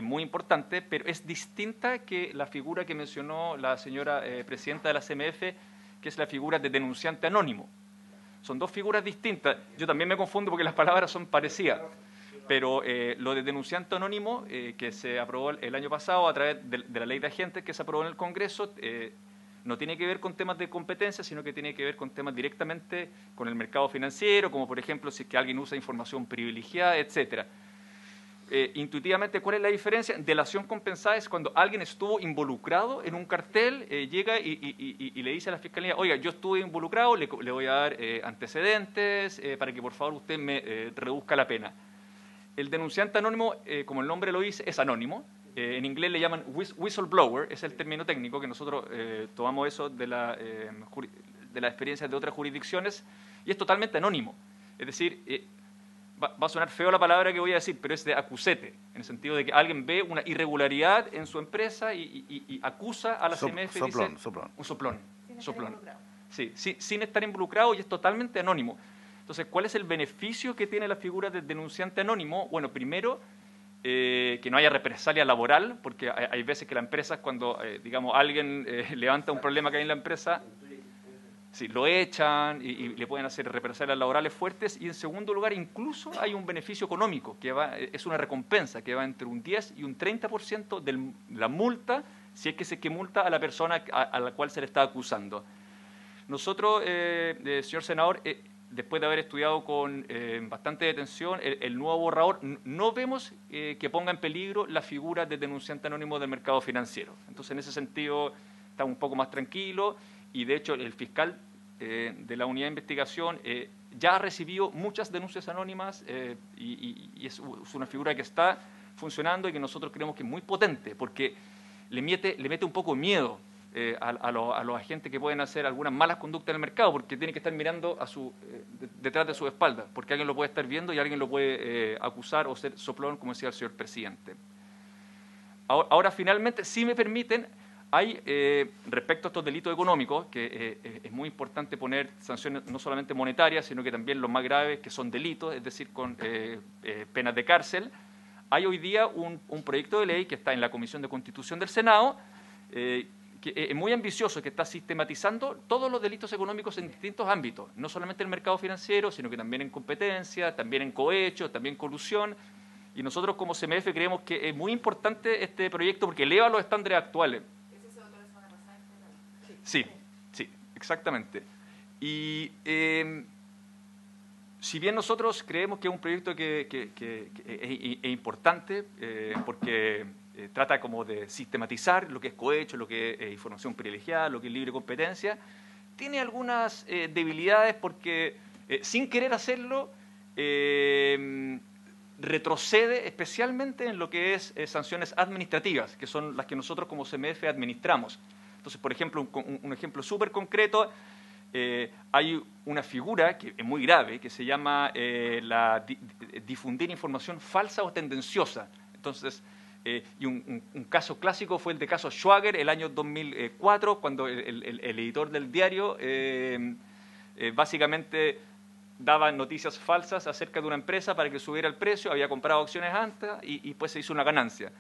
muy importante, pero es distinta que la figura que mencionó la señora presidenta de la CMF, que es la figura de denunciante anónimo. Son dos figuras distintas. Yo también me confundo porque las palabras son parecidas, pero lo de denunciante anónimo, que se aprobó el año pasado a través de la ley de agentes que se aprobó en el Congreso, no tiene que ver con temas de competencia, sino que tiene que ver con temas directamente con el mercado financiero, como por ejemplo si es que alguien usa información privilegiada, etcétera. Intuitivamente, ¿cuál es la diferencia? Delación compensada es cuando alguien estuvo involucrado en un cartel, llega y le dice a la Fiscalía, oiga, yo estuve involucrado, le voy a dar antecedentes para que por favor usted me reduzca la pena. El denunciante anónimo, como el nombre lo dice, es anónimo. En inglés le llaman whistleblower, es el término técnico que nosotros tomamos eso de la experiencia de otras jurisdicciones, y es totalmente anónimo. Es decir, va a sonar feo la palabra que voy a decir, pero es de acusete, en el sentido de que alguien ve una irregularidad en su empresa y acusa a la CMF. Soplón. Un soplón. Sí, sin estar involucrado, y es totalmente anónimo. Entonces, ¿cuál es el beneficio que tiene la figura del denunciante anónimo? Bueno, primero, que no haya represalia laboral, porque hay veces que la empresa, cuando digamos alguien levanta un problema que hay en la empresa, sí, lo echan y le pueden hacer represalias laborales fuertes. Y en segundo lugar, incluso hay un beneficio económico, que es una recompensa que va entre un 10 y un 30% de la multa, si es que multa a la persona a la cual se le está acusando. Nosotros, señor senador, después de haber estudiado con bastante detención el nuevo borrador, no vemos que ponga en peligro la figura de denunciante anónimo del mercado financiero. Entonces, en ese sentido, está un poco más tranquilo, y de hecho el fiscal de la unidad de investigación ya ha recibido muchas denuncias anónimas y es una figura que está funcionando y que nosotros creemos que es muy potente, porque le mete un poco de miedo a los agentes que pueden hacer algunas malas conductas en el mercado, porque tienen que estar mirando detrás de su espalda, porque alguien lo puede estar viendo y alguien lo puede acusar o ser soplón, como decía el señor presidente. Ahora finalmente, si me permiten, hay, respecto a estos delitos económicos, que es muy importante poner sanciones no solamente monetarias, sino que también los más graves, que son delitos, es decir, con penas de cárcel. Hay hoy día un proyecto de ley que está en la Comisión de Constitución del Senado, que es muy ambicioso, que está sistematizando todos los delitos económicos en distintos ámbitos, no solamente en el mercado financiero, sino que también en competencia, también en cohecho, también colusión. Y nosotros como CMF creemos que es muy importante este proyecto porque eleva los estándares actuales. ¿Ese se votó la semana pasada? Sí, exactamente. Y si bien nosotros creemos que es un proyecto que es importante, porque trata como de sistematizar lo que es cohecho, lo que es información privilegiada, lo que es libre competencia, tiene algunas debilidades porque sin querer hacerlo retrocede especialmente en lo que es sanciones administrativas, que son las que nosotros como CMF administramos. Entonces, por ejemplo, un ejemplo súper concreto, hay una figura que es muy grave, que se llama difundir información falsa o tendenciosa. Entonces, y un caso clásico fue el de caso Schwager, el año 2004, cuando el editor del diario básicamente daba noticias falsas acerca de una empresa para que subiera el precio, había comprado acciones antes y pues se hizo una ganancia.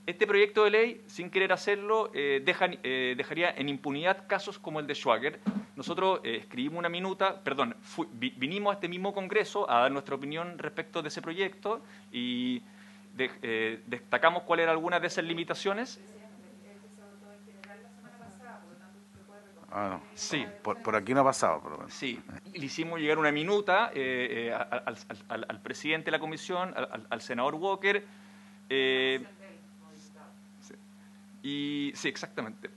Este proyecto de ley, sin querer hacerlo, dejaría en impunidad casos como el de Schwager. Nosotros escribimos una minuta, vinimos a este mismo Congreso a dar nuestra opinión respecto de ese proyecto y destacamos cuáles eran algunas de esas limitaciones. Ah, no. Sí. Por aquí no ha pasado, por lo menos. Sí, le hicimos llegar una minuta al presidente de la comisión, al senador Walker. Sí, exactamente.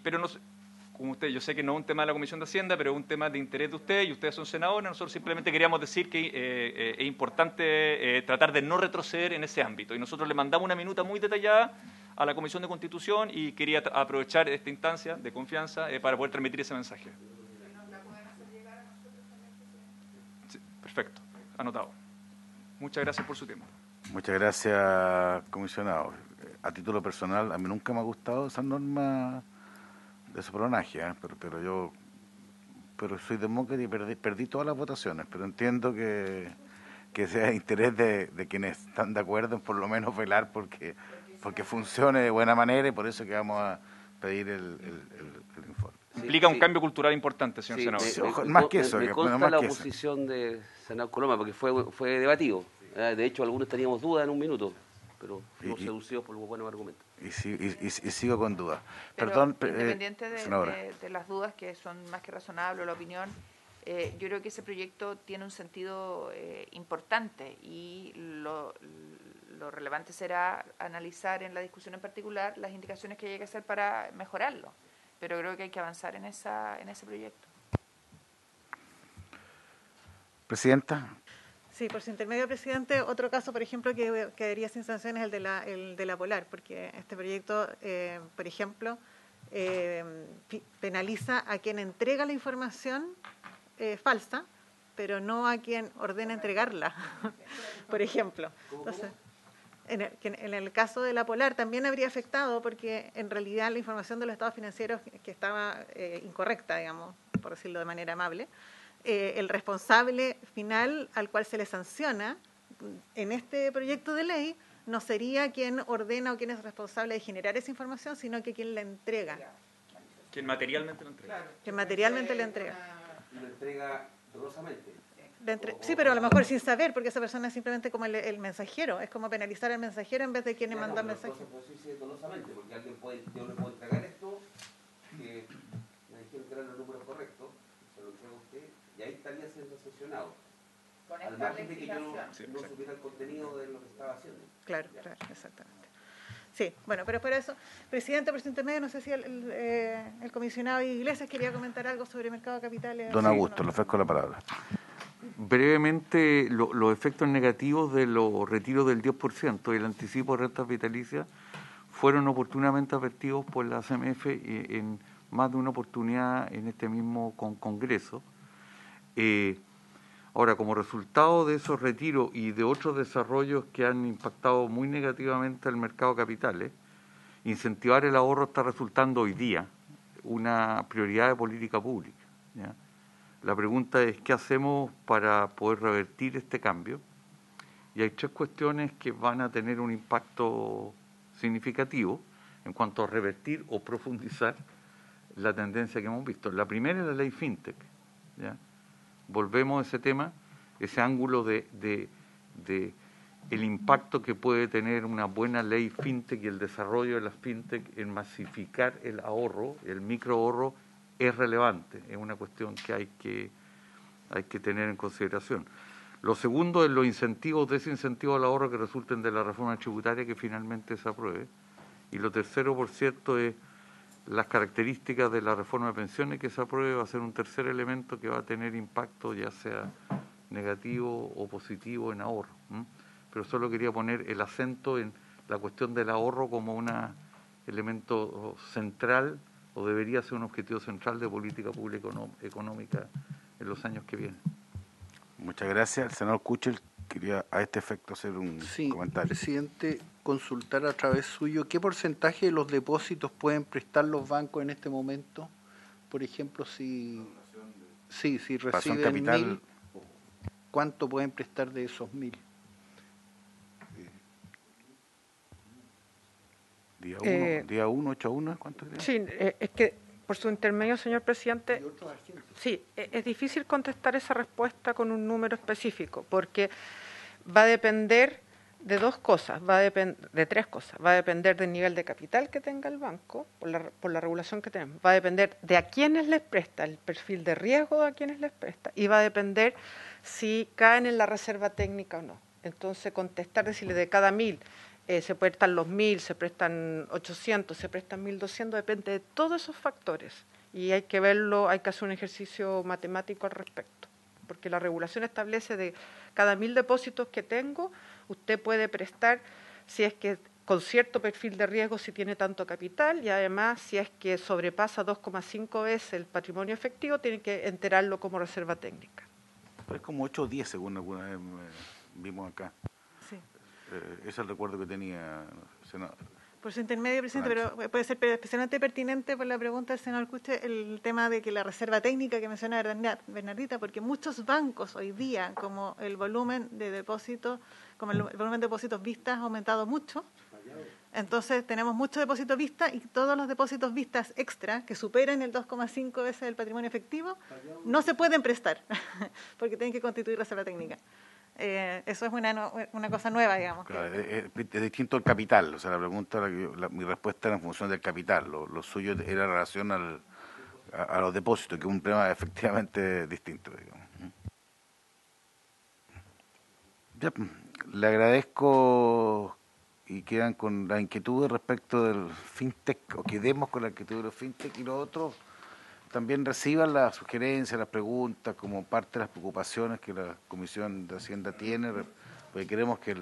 Pero no, como usted, yo sé que no es un tema de la Comisión de Hacienda, pero es un tema de interés de ustedes, y ustedes son senadores. Nosotros simplemente queríamos decir que es importante tratar de no retroceder en ese ámbito. Y nosotros le mandamos una minuta muy detallada a la Comisión de Constitución y quería aprovechar esta instancia de confianza para poder transmitir ese mensaje. Sí, perfecto, anotado. Muchas gracias por su tiempo. Muchas gracias, comisionado. A título personal, a mí nunca me ha gustado esa norma de sopronaje, pero soy demócrata y perdí todas las votaciones, pero entiendo que sea de interés de quienes están de acuerdo en por lo menos velar porque funcione de buena manera, y por eso que vamos a pedir el informe. Implica un cambio cultural importante, señor senador. Más que eso. Me consta la oposición de senador Coloma, porque fue debatido. De hecho, algunos teníamos dudas en un minuto, pero fuimos seducidos por los buenos argumentos. Y sigo con dudas. Pero Perdón, independiente de las dudas, que son más que razonables, la opinión, yo creo que ese proyecto tiene un sentido importante, y lo relevante será analizar en la discusión en particular las indicaciones que hay que hacer para mejorarlo. Pero creo que hay que avanzar en ese proyecto. Presidenta. Sí, por su intermedio, presidente, otro caso, por ejemplo, que quedaría sin sanción es el de la Polar, porque este proyecto, por ejemplo, penaliza a quien entrega la información falsa, pero no a quien ordena entregarla, por ejemplo. Entonces, en el caso de la Polar también habría afectado, porque en realidad la información de los estados financieros que estaba incorrecta, digamos, por decirlo de manera amable, el responsable final al cual se le sanciona en este proyecto de ley no sería quien ordena o quien es responsable de generar esa información, sino que quien la entrega. Quien materialmente lo entrega. Quien materialmente la entrega. Y lo entrega dolosamente. Sí, pero a lo mejor sin saber, porque esa persona es simplemente como el mensajero, es como penalizar al mensajero en vez de quien le manda el mensaje. Sí, dolosamente, porque yo le puedo entregar esto, que me dijeron que eran los números correctos, se lo entrego a usted, y ahí estaría siendo sancionado. Al margen de que yo no supiera el contenido de lo que estaba haciendo. Claro, exactamente. Sí, bueno, pero por eso, presidente, por su intermedio, no sé si el comisionado Iglesias quería comentar algo sobre el mercado de capitales. Don Augusto, le ofrezco la palabra. Brevemente, los efectos negativos de los retiros del 10% y el anticipo de rentas vitalicias fueron oportunamente advertidos por la CMF en más de una oportunidad en este mismo Congreso. Ahora, como resultado de esos retiros y de otros desarrollos que han impactado muy negativamente al mercado de capitales, incentivar el ahorro está resultando hoy día una prioridad de política pública, ¿ya? La pregunta es, ¿qué hacemos para poder revertir este cambio? Y hay tres cuestiones que van a tener un impacto significativo en cuanto a revertir o profundizar la tendencia que hemos visto. La primera es la ley FinTech, ¿ya? Volvemos a ese tema, ese ángulo de el impacto que puede tener una buena ley FinTech y el desarrollo de las FinTech en masificar el ahorro, el microahorro, es relevante, es una cuestión que hay que tener en consideración. Lo segundo es los incentivos, desincentivos al ahorro que resulten de la reforma tributaria que finalmente se apruebe. Y lo tercero, por cierto, es las características de la reforma de pensiones que se apruebe. Va a ser un tercer elemento que va a tener impacto, ya sea negativo o positivo, en ahorro. Pero solo quería poner el acento en la cuestión del ahorro como un elemento central, o debería ser un objetivo central de política pública económica en los años que vienen. Muchas gracias. El senador Kuchel quería a este efecto hacer un comentario. Presidente, consultar a través suyo, ¿qué porcentaje de los depósitos pueden prestar los bancos en este momento? Por ejemplo, si reciben capital, 1.000, ¿cuánto pueden prestar de esos 1.000? Día 1, 8 a 1, ¿cuánto crees? Sí, es que por su intermedio, señor presidente, sí, es difícil contestar esa respuesta con un número específico, porque va a depender de dos cosas, de tres cosas. Va a depender del nivel de capital que tenga el banco, por la regulación que tenemos. Va a depender de a quiénes les presta, el perfil de riesgo de a quiénes les presta. Y va a depender si caen en la reserva técnica o no. Entonces, contestar, decirle de cada 1.000, se prestan los 1.000, se prestan 800, se prestan 1.200, depende de todos esos factores. Y hay que verlo, hay que hacer un ejercicio matemático al respecto. Porque la regulación establece de cada 1.000 depósitos que tengo, usted puede prestar si es que con cierto perfil de riesgo si tiene tanto capital y además si es que sobrepasa 2,5 veces el patrimonio efectivo, tiene que enterarlo como reserva técnica. Es como 8 o 10 según alguna vez vimos acá. Sí. Ese es el recuerdo que tenía. Por su intermedio, presidente, pero puede ser especialmente pertinente por la pregunta del señor Cuche el tema de que la reserva técnica que menciona Bernardita, porque muchos bancos hoy día, como el volumen de depósitos, como el volumen de depósitos vistas ha aumentado mucho, entonces tenemos muchos depósitos vistas y todos los depósitos vistas extra que superen el 2,5 veces el patrimonio efectivo no se pueden prestar porque tienen que constituir reserva técnica. Eso es una cosa nueva, digamos. Claro, es distinto el capital, o sea, la pregunta, mi respuesta era en función del capital, lo suyo era en relación a los depósitos, que es un tema efectivamente distinto, digamos. Ya, le agradezco y quedan con la inquietud respecto del fintech, o quedemos con la inquietud de los fintech y los otros. También reciban las sugerencias, las preguntas como parte de las preocupaciones que la Comisión de Hacienda tiene, porque queremos que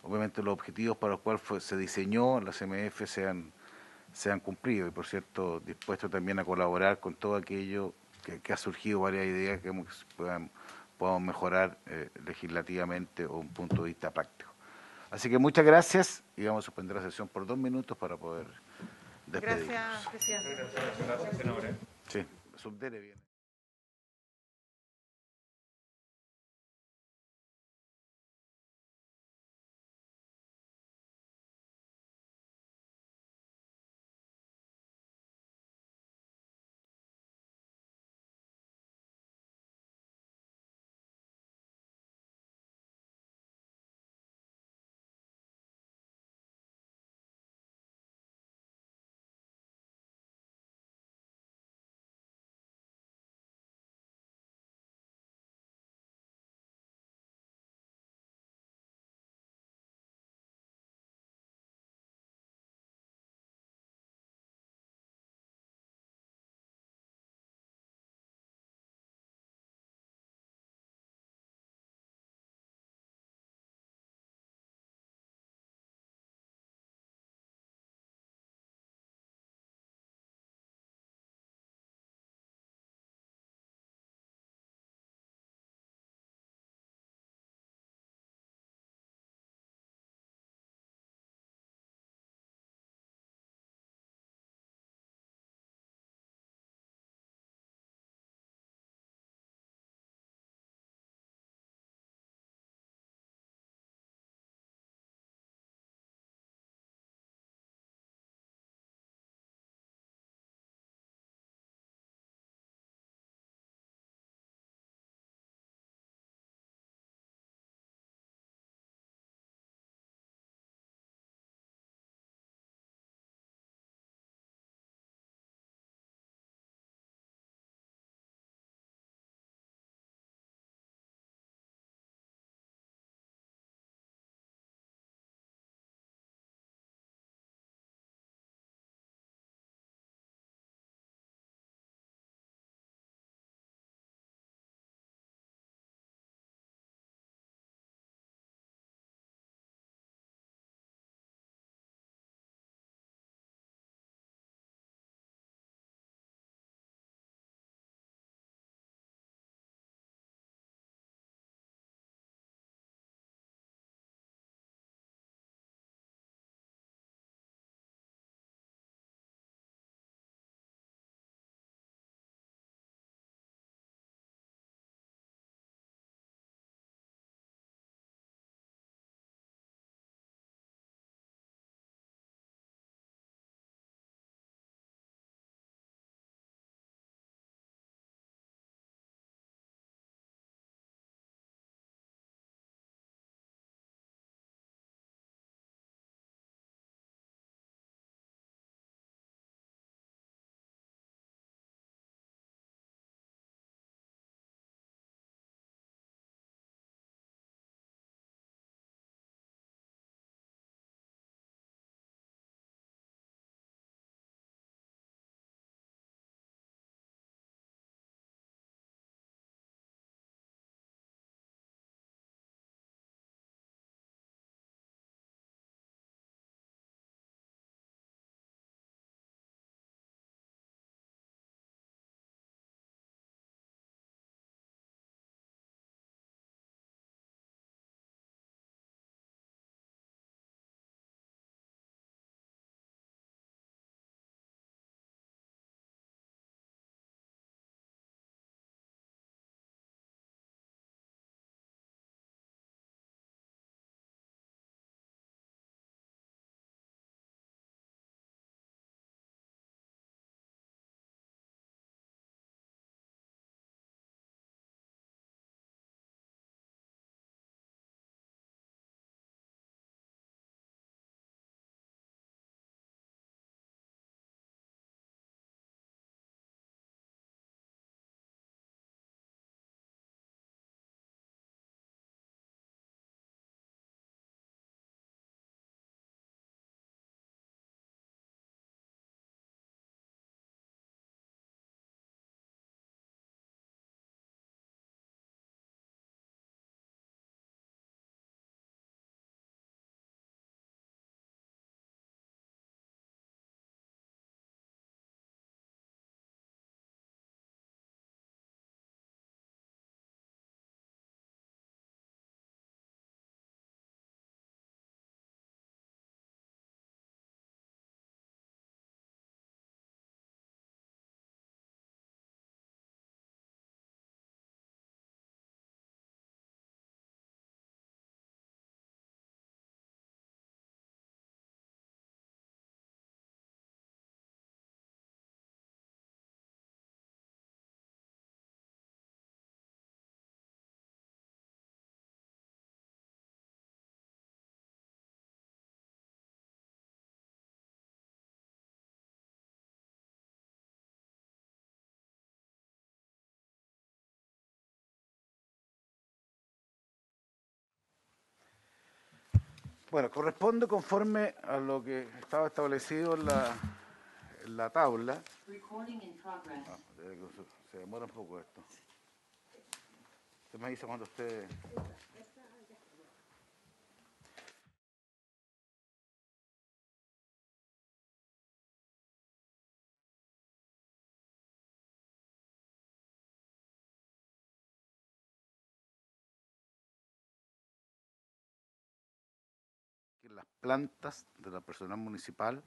obviamente los objetivos para los cuales se diseñó la CMF sean cumplidos y por cierto dispuesto también a colaborar con todo aquello que ha surgido varias ideas que podamos mejorar legislativamente o un punto de vista práctico. Así que muchas gracias y vamos a suspender la sesión por 2 minutos para poder despedirnos. Gracias, presidente. Gracias, senadora. Sí, subdere bien. Bueno, corresponde conforme a lo que estaba establecido en la tabla. Se demora un poco esto. Usted me dice cuando usted... Las plantas de la personal municipal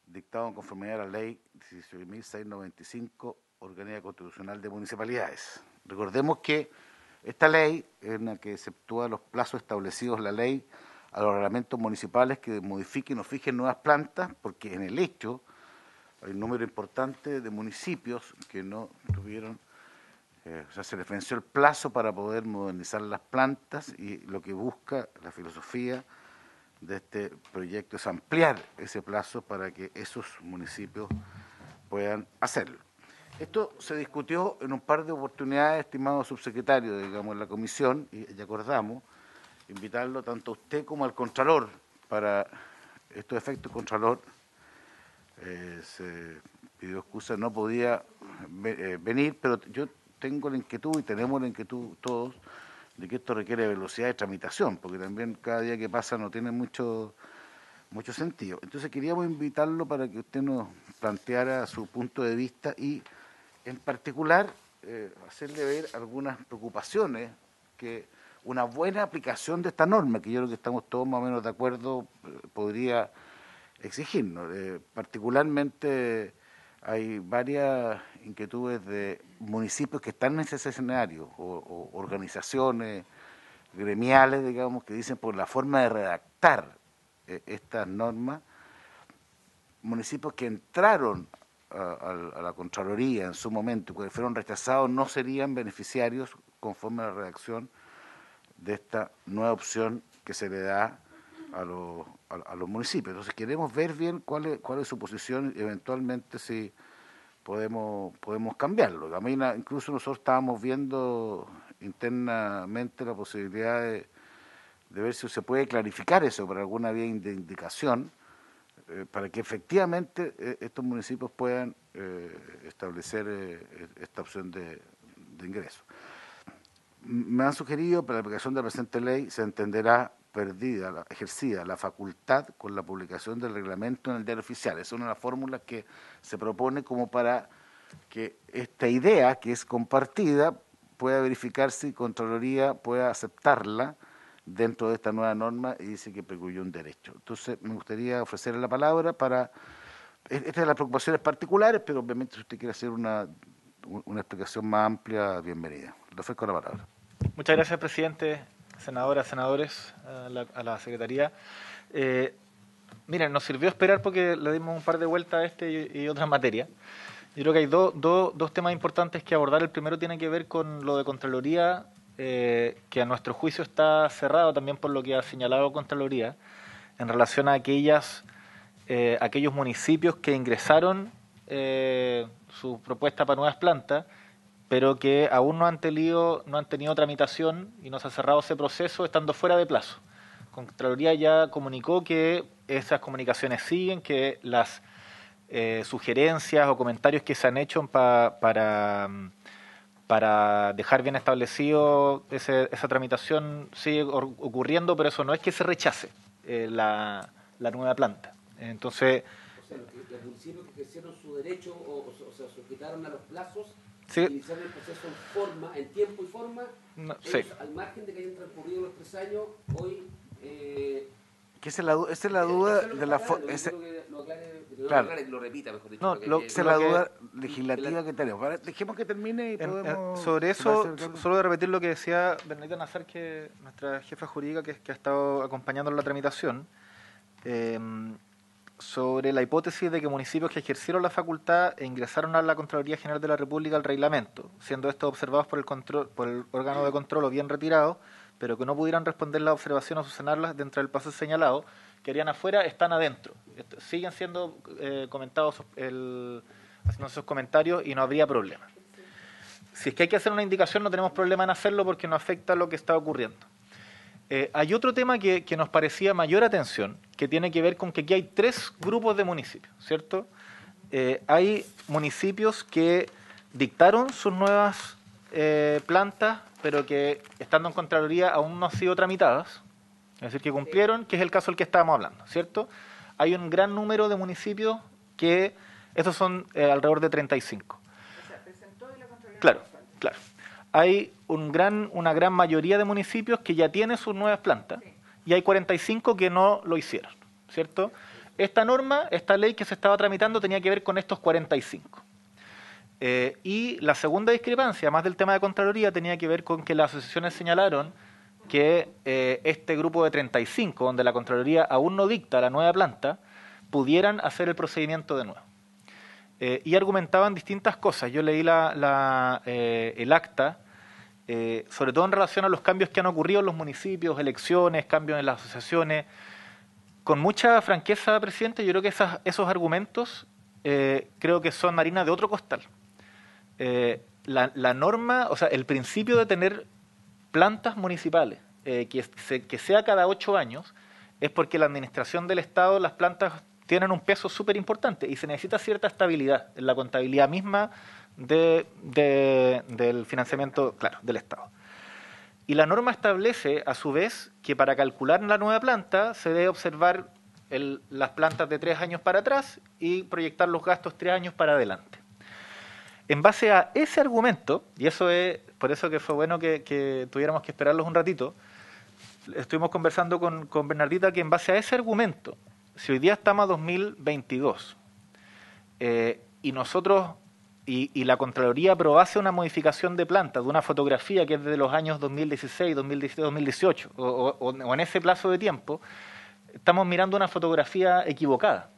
dictado en conformidad a la ley 16.695, Organización Constitucional de Municipalidades. Recordemos que esta ley es la que exceptúa los plazos establecidos en la ley a los reglamentos municipales que modifiquen o fijen nuevas plantas, porque en el hecho hay un número importante de municipios que no tuvieron, o sea, se les venció el plazo para poder modernizar las plantas, y lo que busca la filosofía de este proyecto es ampliar ese plazo para que esos municipios puedan hacerlo. Esto se discutió en un par de oportunidades, estimado subsecretario, digamos, en la comisión, y acordamos invitarlo tanto a usted como al Contralor. Para estos efectos, Contralor se pidió excusa, no podía venir, pero yo tengo la inquietud, y tenemos la inquietud todos, de que esto requiere velocidad de tramitación, porque también cada día que pasa no tiene mucho sentido. Entonces queríamos invitarlo para que usted nos planteara su punto de vista y, en particular, hacerle ver algunas preocupaciones que una buena aplicación de esta norma, que yo creo que estamos todos más o menos de acuerdo, podría exigirnos. Particularmente hay varias inquietudes de municipios que están en ese escenario, o organizaciones gremiales, digamos, que dicen por la forma de redactar estas normas, municipios que entraron a la Contraloría en su momento y que fueron rechazados no serían beneficiarios conforme a la redacción de esta nueva opción que se le da a los municipios. Entonces queremos ver bien cuál es su posición y eventualmente si podemos cambiarlo. También incluso nosotros estábamos viendo internamente la posibilidad de ver si se puede clarificar eso por alguna vía de indicación, para que efectivamente estos municipios puedan establecer esta opción de ingreso. Me han sugerido que para la aplicación de la presente ley se entenderá ejercida la facultad con la publicación del reglamento en el diario oficial. Es una de las fórmulas que se propone como para que esta idea, que es compartida, pueda verificarse y Contraloría pueda aceptarla dentro de esta nueva norma, y dice que precluyó un derecho. Entonces me gustaría ofrecerle la palabra para... Estas son las preocupaciones particulares, pero obviamente si usted quiere hacer una explicación más amplia, bienvenida. Le ofrezco la palabra. Muchas gracias, presidente, senadoras, senadores, a la Secretaría. Miren, nos sirvió esperar porque le dimos un par de vueltas a este y otras materias. Yo creo que hay dos temas importantes que abordar. El primero tiene que ver con lo de Contraloría, que a nuestro juicio está cerrado también por lo que ha señalado Contraloría, en relación a aquellos municipios que ingresaron su propuesta para nuevas plantas, pero que aún no han tenido tramitación y no se ha cerrado ese proceso estando fuera de plazo. Contraloría ya comunicó que esas comunicaciones siguen, que las sugerencias o comentarios que se han hecho para dejar bien establecido esa tramitación sigue ocurriendo, pero eso no es que se rechace la nueva planta. Entonces, o sea, los municipios que ejercieron su derecho o se sujetaron a los plazos, sí, iniciaron el proceso en tiempo y forma, no, ellos, sí, al margen de que hayan transcurrido los 3 años, hoy... que esa es la duda de la... Claro, lo repita, mejor dicho. Esa es la duda legislativa que tenemos. Dejemos que termine y podemos... Sobre eso, solo de repetir lo que decía Bernadita Nazar, que nuestra jefa jurídica que ha estado acompañando en la tramitación, sobre la hipótesis de que municipios que ejercieron la facultad e ingresaron a la Contraloría General de la República al reglamento, siendo estos observados por el órgano de control o bien retirados, pero que no pudieran responder la observación o subsanarlas dentro del plazo señalado, quedarían afuera, están adentro. Siguen siendo comentados, haciendo esos comentarios, y no habría problema. Si es que hay que hacer una indicación, no tenemos problema en hacerlo porque no afecta lo que está ocurriendo. Hay otro tema que nos parecía mayor atención, que tiene que ver con que aquí hay 3 grupos de municipios, ¿cierto? Hay municipios que dictaron sus nuevas plantas, pero que estando en Contraloría aún no han sido tramitadas, es decir, que cumplieron, que es el caso del que estábamos hablando, ¿cierto? Hay un gran número de municipios que, estos son alrededor de 35. O sea, presentó y la Contraloría. Claro, claro. Hay una gran mayoría de municipios que ya tienen sus nuevas plantas y hay 45 que no lo hicieron, ¿cierto? Esta norma, esta ley que se estaba tramitando tenía que ver con estos 45. Y la segunda discrepancia, más del tema de Contraloría, tenía que ver con que las asociaciones señalaron que este grupo de 35, donde la Contraloría aún no dicta la nueva planta, pudieran hacer el procedimiento de nuevo. Y argumentaban distintas cosas. Yo leí el acta, sobre todo en relación a los cambios que han ocurrido en los municipios, elecciones, cambios en las asociaciones. Con mucha franqueza, presidente, yo creo que esos argumentos creo que son harina de otro costal. La norma, o sea, el principio de tener plantas municipales, que sea cada 8 años, es porque la administración del Estado, las plantas tienen un peso súper importante y se necesita cierta estabilidad en la contabilidad misma del financiamiento, claro, del Estado. Y la norma establece, a su vez, que para calcular la nueva planta se debe observar las plantas de 3 años para atrás y proyectar los gastos 3 años para adelante. En base a ese argumento, y eso es por eso que fue bueno que tuviéramos que esperarlos un ratito, estuvimos conversando con Bernardita que en base a ese argumento, si hoy día estamos a 2022 y nosotros y la Contraloría aprobase una modificación de planta, de una fotografía que es de los años 2016, 2017, 2018, o en ese plazo de tiempo, estamos mirando una fotografía equivocada.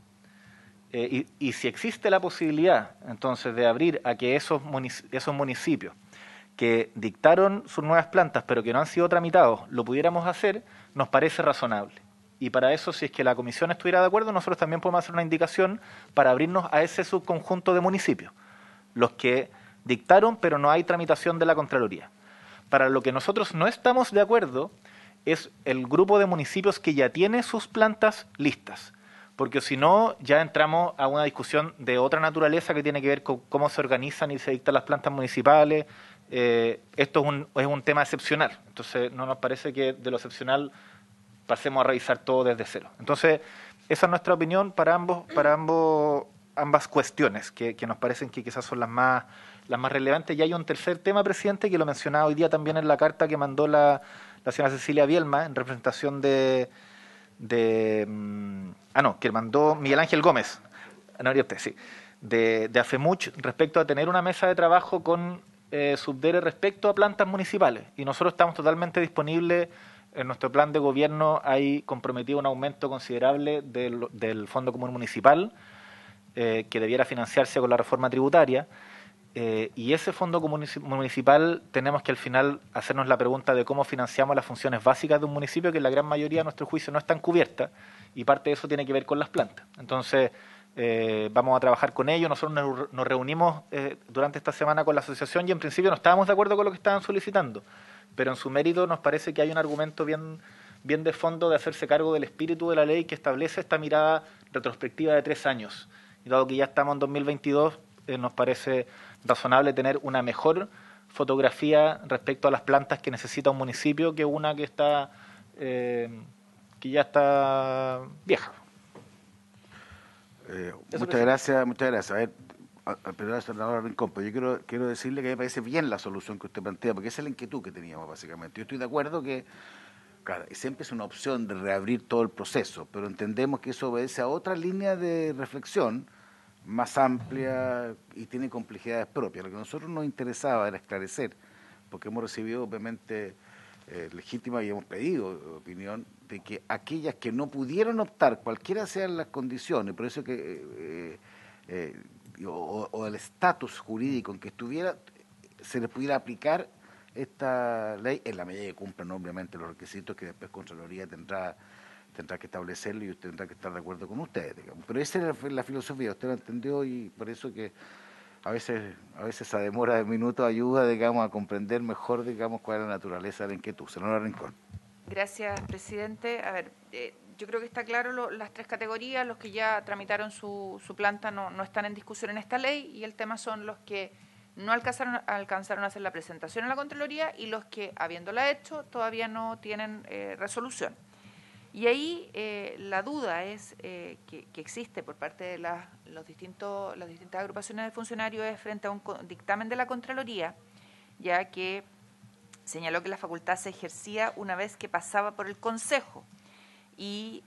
Y si existe la posibilidad, entonces, de abrir a que esos municipios que dictaron sus nuevas plantas, pero que no han sido tramitados, lo pudiéramos hacer, nos parece razonable. Y para eso, si es que la comisión estuviera de acuerdo, nosotros también podemos hacer una indicación para abrirnos a ese subconjunto de municipios, los que dictaron, pero no hay tramitación de la Contraloría. Para lo que nosotros no estamos de acuerdo es el grupo de municipios que ya tiene sus plantas listas, porque si no, ya entramos a una discusión de otra naturaleza que tiene que ver con cómo se organizan y se dictan las plantas municipales. Esto es un tema excepcional, entonces no nos parece que de lo excepcional pasemos a revisar todo desde cero. Entonces, esa es nuestra opinión para ambas cuestiones, que nos parecen que quizás son las más relevantes. Y hay un tercer tema, presidente, que lo mencionaba hoy día también en la carta que mandó la señora Cecilia Bielma, en representación que mandó Miguel Ángel Gómez, de AFEMUCH, respecto a tener una mesa de trabajo con Subdere respecto a plantas municipales. Y nosotros estamos totalmente disponibles. En nuestro plan de gobierno hay comprometido un aumento considerable del Fondo Común Municipal, que debiera financiarse con la reforma tributaria. Y ese Fondo Común Municipal tenemos que al final hacernos la pregunta de cómo financiamos las funciones básicas de un municipio que en la gran mayoría, a nuestro juicio, no están cubiertas, y parte de eso tiene que ver con las plantas. Entonces, vamos a trabajar con ellos. Nosotros nos reunimos durante esta semana con la asociación y en principio no estábamos de acuerdo con lo que estaban solicitando, pero en su mérito nos parece que hay un argumento bien de fondo de hacerse cargo del espíritu de la ley que establece esta mirada retrospectiva de 3 años. Y dado que ya estamos en 2022, nos parece razonable tener una mejor fotografía respecto a las plantas que necesita un municipio que una que ya está vieja. Muchas gracias. A ver, al senador Rincón, pues yo quiero decirle que me parece bien la solución que usted plantea, porque esa es la inquietud que teníamos básicamente. Yo estoy de acuerdo que, claro, siempre es una opción de reabrir todo el proceso, pero entendemos que eso obedece a otra línea de reflexión más amplia y tiene complejidades propias. Lo que a nosotros nos interesaba era esclarecer, porque hemos recibido obviamente legítima y hemos pedido opinión de que aquellas que no pudieron optar, cualquiera sean las condiciones, por eso que o el estatus jurídico en que estuviera, se les pudiera aplicar esta ley en la medida que cumplan obviamente los requisitos que después Contraloría tendrá que establecerlo y usted tendrá que estar de acuerdo con ustedes, digamos. Pero esa es la filosofía, usted lo entendió y por eso que a veces esa demora de minutos ayuda, digamos, a comprender mejor, digamos, cuál es la naturaleza de la inquietud. Senador Rincón. Gracias, presidente. A ver, yo creo que está claro las tres categorías. Los que ya tramitaron su planta no están en discusión en esta ley, y el tema son los que no alcanzaron a hacer la presentación en la Contraloría y los que, habiéndola hecho, todavía no tienen resolución. Y ahí la duda es que existe por parte de las distintas agrupaciones de funcionarios es frente a un dictamen de la Contraloría, ya que señaló que la facultad se ejercía una vez que pasaba por el Consejo, y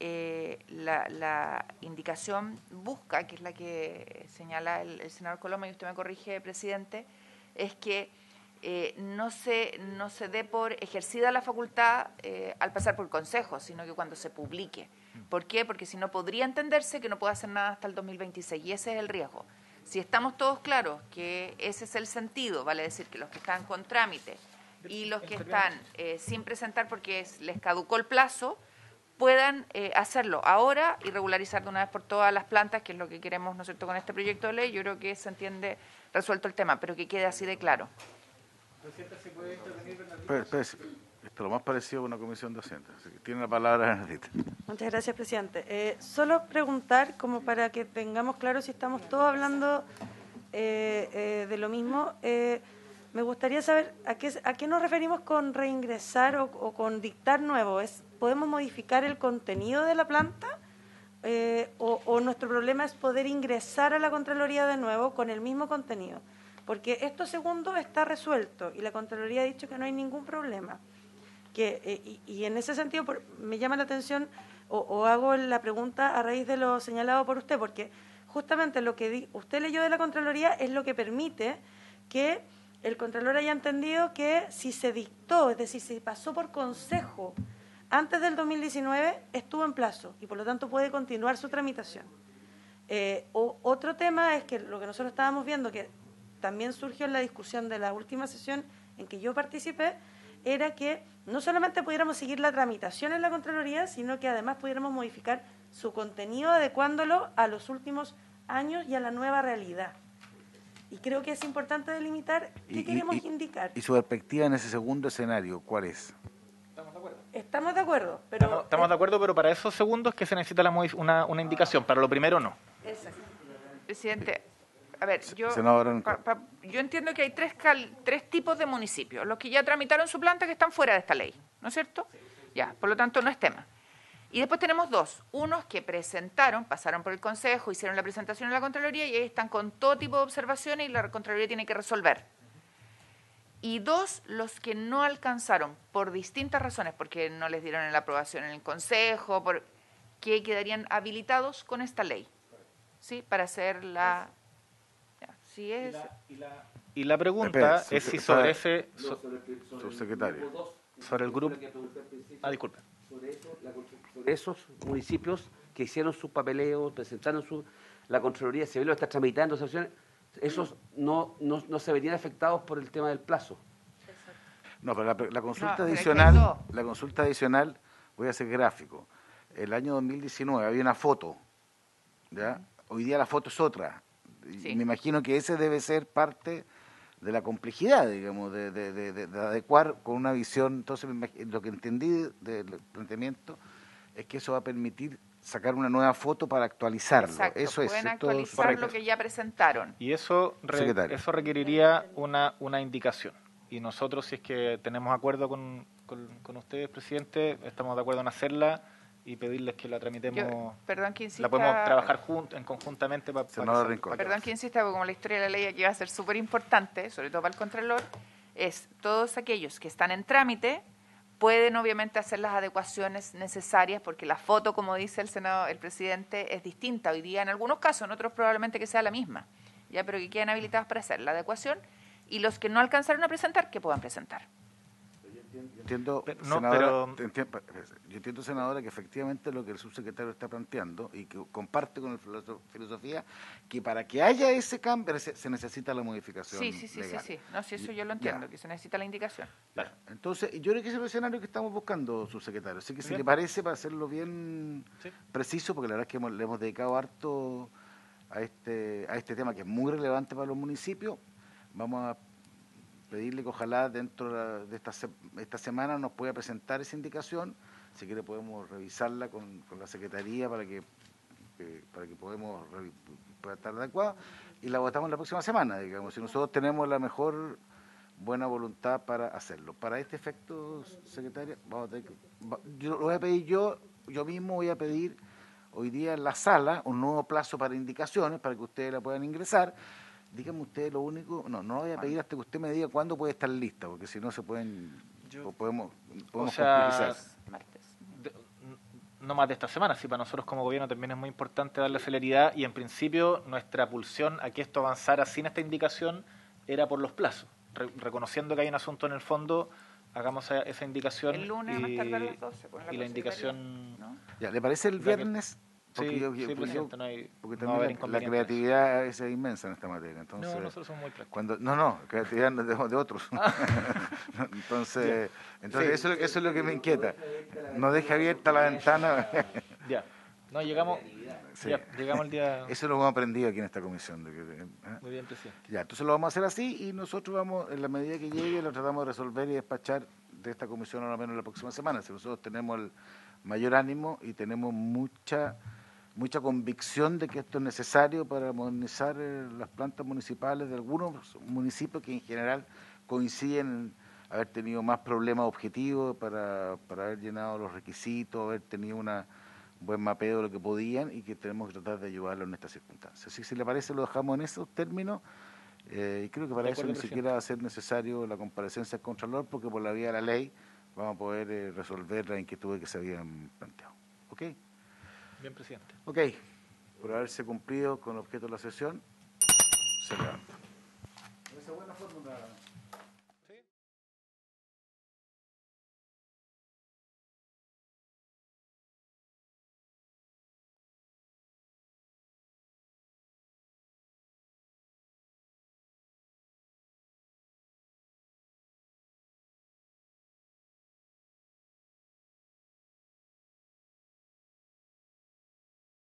la indicación busca, que es la que señala el senador Coloma, y usted me corrige, presidente, es que no se dé por ejercida la facultad al pasar por el Consejo, sino que cuando se publique. ¿Por qué? Porque si no, podría entenderse que no puede hacer nada hasta el 2026, y ese es el riesgo. Si estamos todos claros que ese es el sentido, vale decir que los que están con trámite y los que están sin presentar porque les caducó el plazo, puedan hacerlo ahora y regularizar de una vez por todas las plantas, que es lo que queremos, ¿no es cierto?, con este proyecto de ley. Yo creo que se entiende resuelto el tema, pero que quede así de claro. Presidente, ¿se puede intervenir? Esto es lo más parecido a una comisión docente. Así que tiene la palabra Bernadita. Muchas gracias, presidente. Solo preguntar, como para que tengamos claro si estamos todos hablando de lo mismo, me gustaría saber a qué nos referimos con reingresar o con dictar nuevo. ¿Podemos modificar el contenido de la planta? ¿O nuestro problema es poder ingresar a la Contraloría de nuevo con el mismo contenido? Porque esto segundo está resuelto y la Contraloría ha dicho que no hay ningún problema. Y en ese sentido me llama la atención o hago la pregunta a raíz de lo señalado por usted, porque justamente lo que usted leyó de la Contraloría es lo que permite que el Contralor haya entendido que si se dictó, es decir, si pasó por Consejo antes del 2019, estuvo en plazo y por lo tanto puede continuar su tramitación. Otro tema es que lo que nosotros estábamos viendo, que también surgió en la discusión de la última sesión en que yo participé, era que no solamente pudiéramos seguir la tramitación en la Contraloría, sino que además pudiéramos modificar su contenido adecuándolo a los últimos años y a la nueva realidad. Y creo que es importante delimitar qué queremos indicar. ¿Y su perspectiva en ese segundo escenario cuál es? Estamos de acuerdo. Estamos de acuerdo, pero... Estamos de acuerdo, pero para esos segundos que se necesita una indicación, para lo primero no. Exacto. Presidente, a ver, yo entiendo que hay tres tipos de municipios. Los que ya tramitaron su planta, que están fuera de esta ley, ¿no es cierto? Ya, por lo tanto no es tema. Y después tenemos dos, unos que pasaron por el Consejo, hicieron la presentación en la Contraloría y ahí están con todo tipo de observaciones y la Contraloría tiene que resolver. Y dos, los que no alcanzaron por distintas razones, porque no les dieron la aprobación en el Consejo, que quedarían habilitados con esta ley, ¿sí? Para hacer la... Si es... Y la pregunta es si sobre ese... Subsecretario. Sobre el grupo... disculpe. Sobre esos municipios que hicieron sus papeleos, presentaron la Contraloría Civil lo está tramitando, esos no se verían afectados por el tema del plazo. No, pero la consulta adicional, voy a hacer gráfico. El año 2019 había una foto, ¿ya? Hoy día la foto es otra. Sí. Y me imagino que ese debe ser parte de la complejidad, digamos, de adecuar con una visión. Entonces, lo que entendí del planteamiento es que eso va a permitir sacar una nueva foto para actualizarlo. Exacto, eso pueden actualizar lo que ya presentaron. Y eso requeriría una indicación. Y nosotros, si es que tenemos acuerdo con ustedes, presidente, estamos de acuerdo en hacerla y pedirles que la tramitemos. Perdón que insista. La podemos trabajar conjuntamente para Perdón que insista, porque como la historia de la ley aquí va a ser súper importante, sobre todo para el Contralor, es todos aquellos que están en trámite pueden obviamente hacer las adecuaciones necesarias, porque la foto, como dice el presidente, es distinta hoy día en algunos casos, en otros probablemente que sea la misma, ya, pero que queden habilitados para hacer la adecuación, y los que no alcanzaron a presentar, que puedan presentar. Yo entiendo, senadora, que efectivamente lo que el subsecretario está planteando y que comparte con la filosofía, que para que haya ese cambio se necesita la modificación legal. Sí. No, si eso yo lo entiendo, que se necesita la indicación. Claro. Entonces, yo creo que ese es el escenario que estamos buscando, subsecretario. Así que si le parece, para hacerlo bien preciso, porque la verdad es que le hemos dedicado harto a este tema que es muy relevante para los municipios, vamos a pedirle que ojalá dentro de esta semana nos pueda presentar esa indicación. Si quiere podemos revisarla con la Secretaría para que pueda estar adecuada y la votamos la próxima semana, digamos, si nosotros tenemos la mejor buena voluntad para hacerlo. Para este efecto, secretaria, yo lo voy a pedir yo mismo voy a pedir hoy día en la sala un nuevo plazo para indicaciones para que ustedes la puedan ingresar. Dígame ustedes lo único, no lo voy a pedir hasta que usted me diga cuándo puede estar lista, porque si no se pueden, podemos complejizar. No más de esta semana, sí, para nosotros como gobierno también es muy importante darle celeridad y en principio nuestra pulsión a que esto avanzara sin esta indicación era por los plazos. Reconociendo que hay un asunto en el fondo, hagamos esa indicación el lunes más tarde a las 12, y la indicación... ¿no? Ya, ¿le parece el viernes? Porque sí, presidente, porque también la creatividad es inmensa en esta materia. Entonces, no, nosotros somos muy prácticos. Creatividad de otros. Entonces sí. Eso es lo que me inquieta. No deje abierta la ventana. Ya, no, llegamos al día... Eso lo hemos aprendido aquí en esta comisión. Muy bien, presidente. Ya, entonces lo vamos a hacer así y nosotros vamos, en la medida que llegue, lo tratamos de resolver y despachar de esta comisión a lo menos la próxima semana. Si nosotros tenemos el mayor ánimo y tenemos mucha convicción de que esto es necesario para modernizar las plantas municipales de algunos municipios que en general coinciden en haber tenido más problemas objetivos para haber llenado los requisitos, haber tenido un buen mapeo de lo que podían y que tenemos que tratar de ayudarlos en estas circunstancias. Así que si le parece lo dejamos en esos términos y creo que para eso ni siquiera va a ser necesario la comparecencia del Contralor porque por la vía de la ley vamos a poder resolver las inquietudes que se habían planteado. ¿Ok? Bien, presidente. Ok, por haberse cumplido con el objeto de la sesión, se levanta. Esa buena fórmula.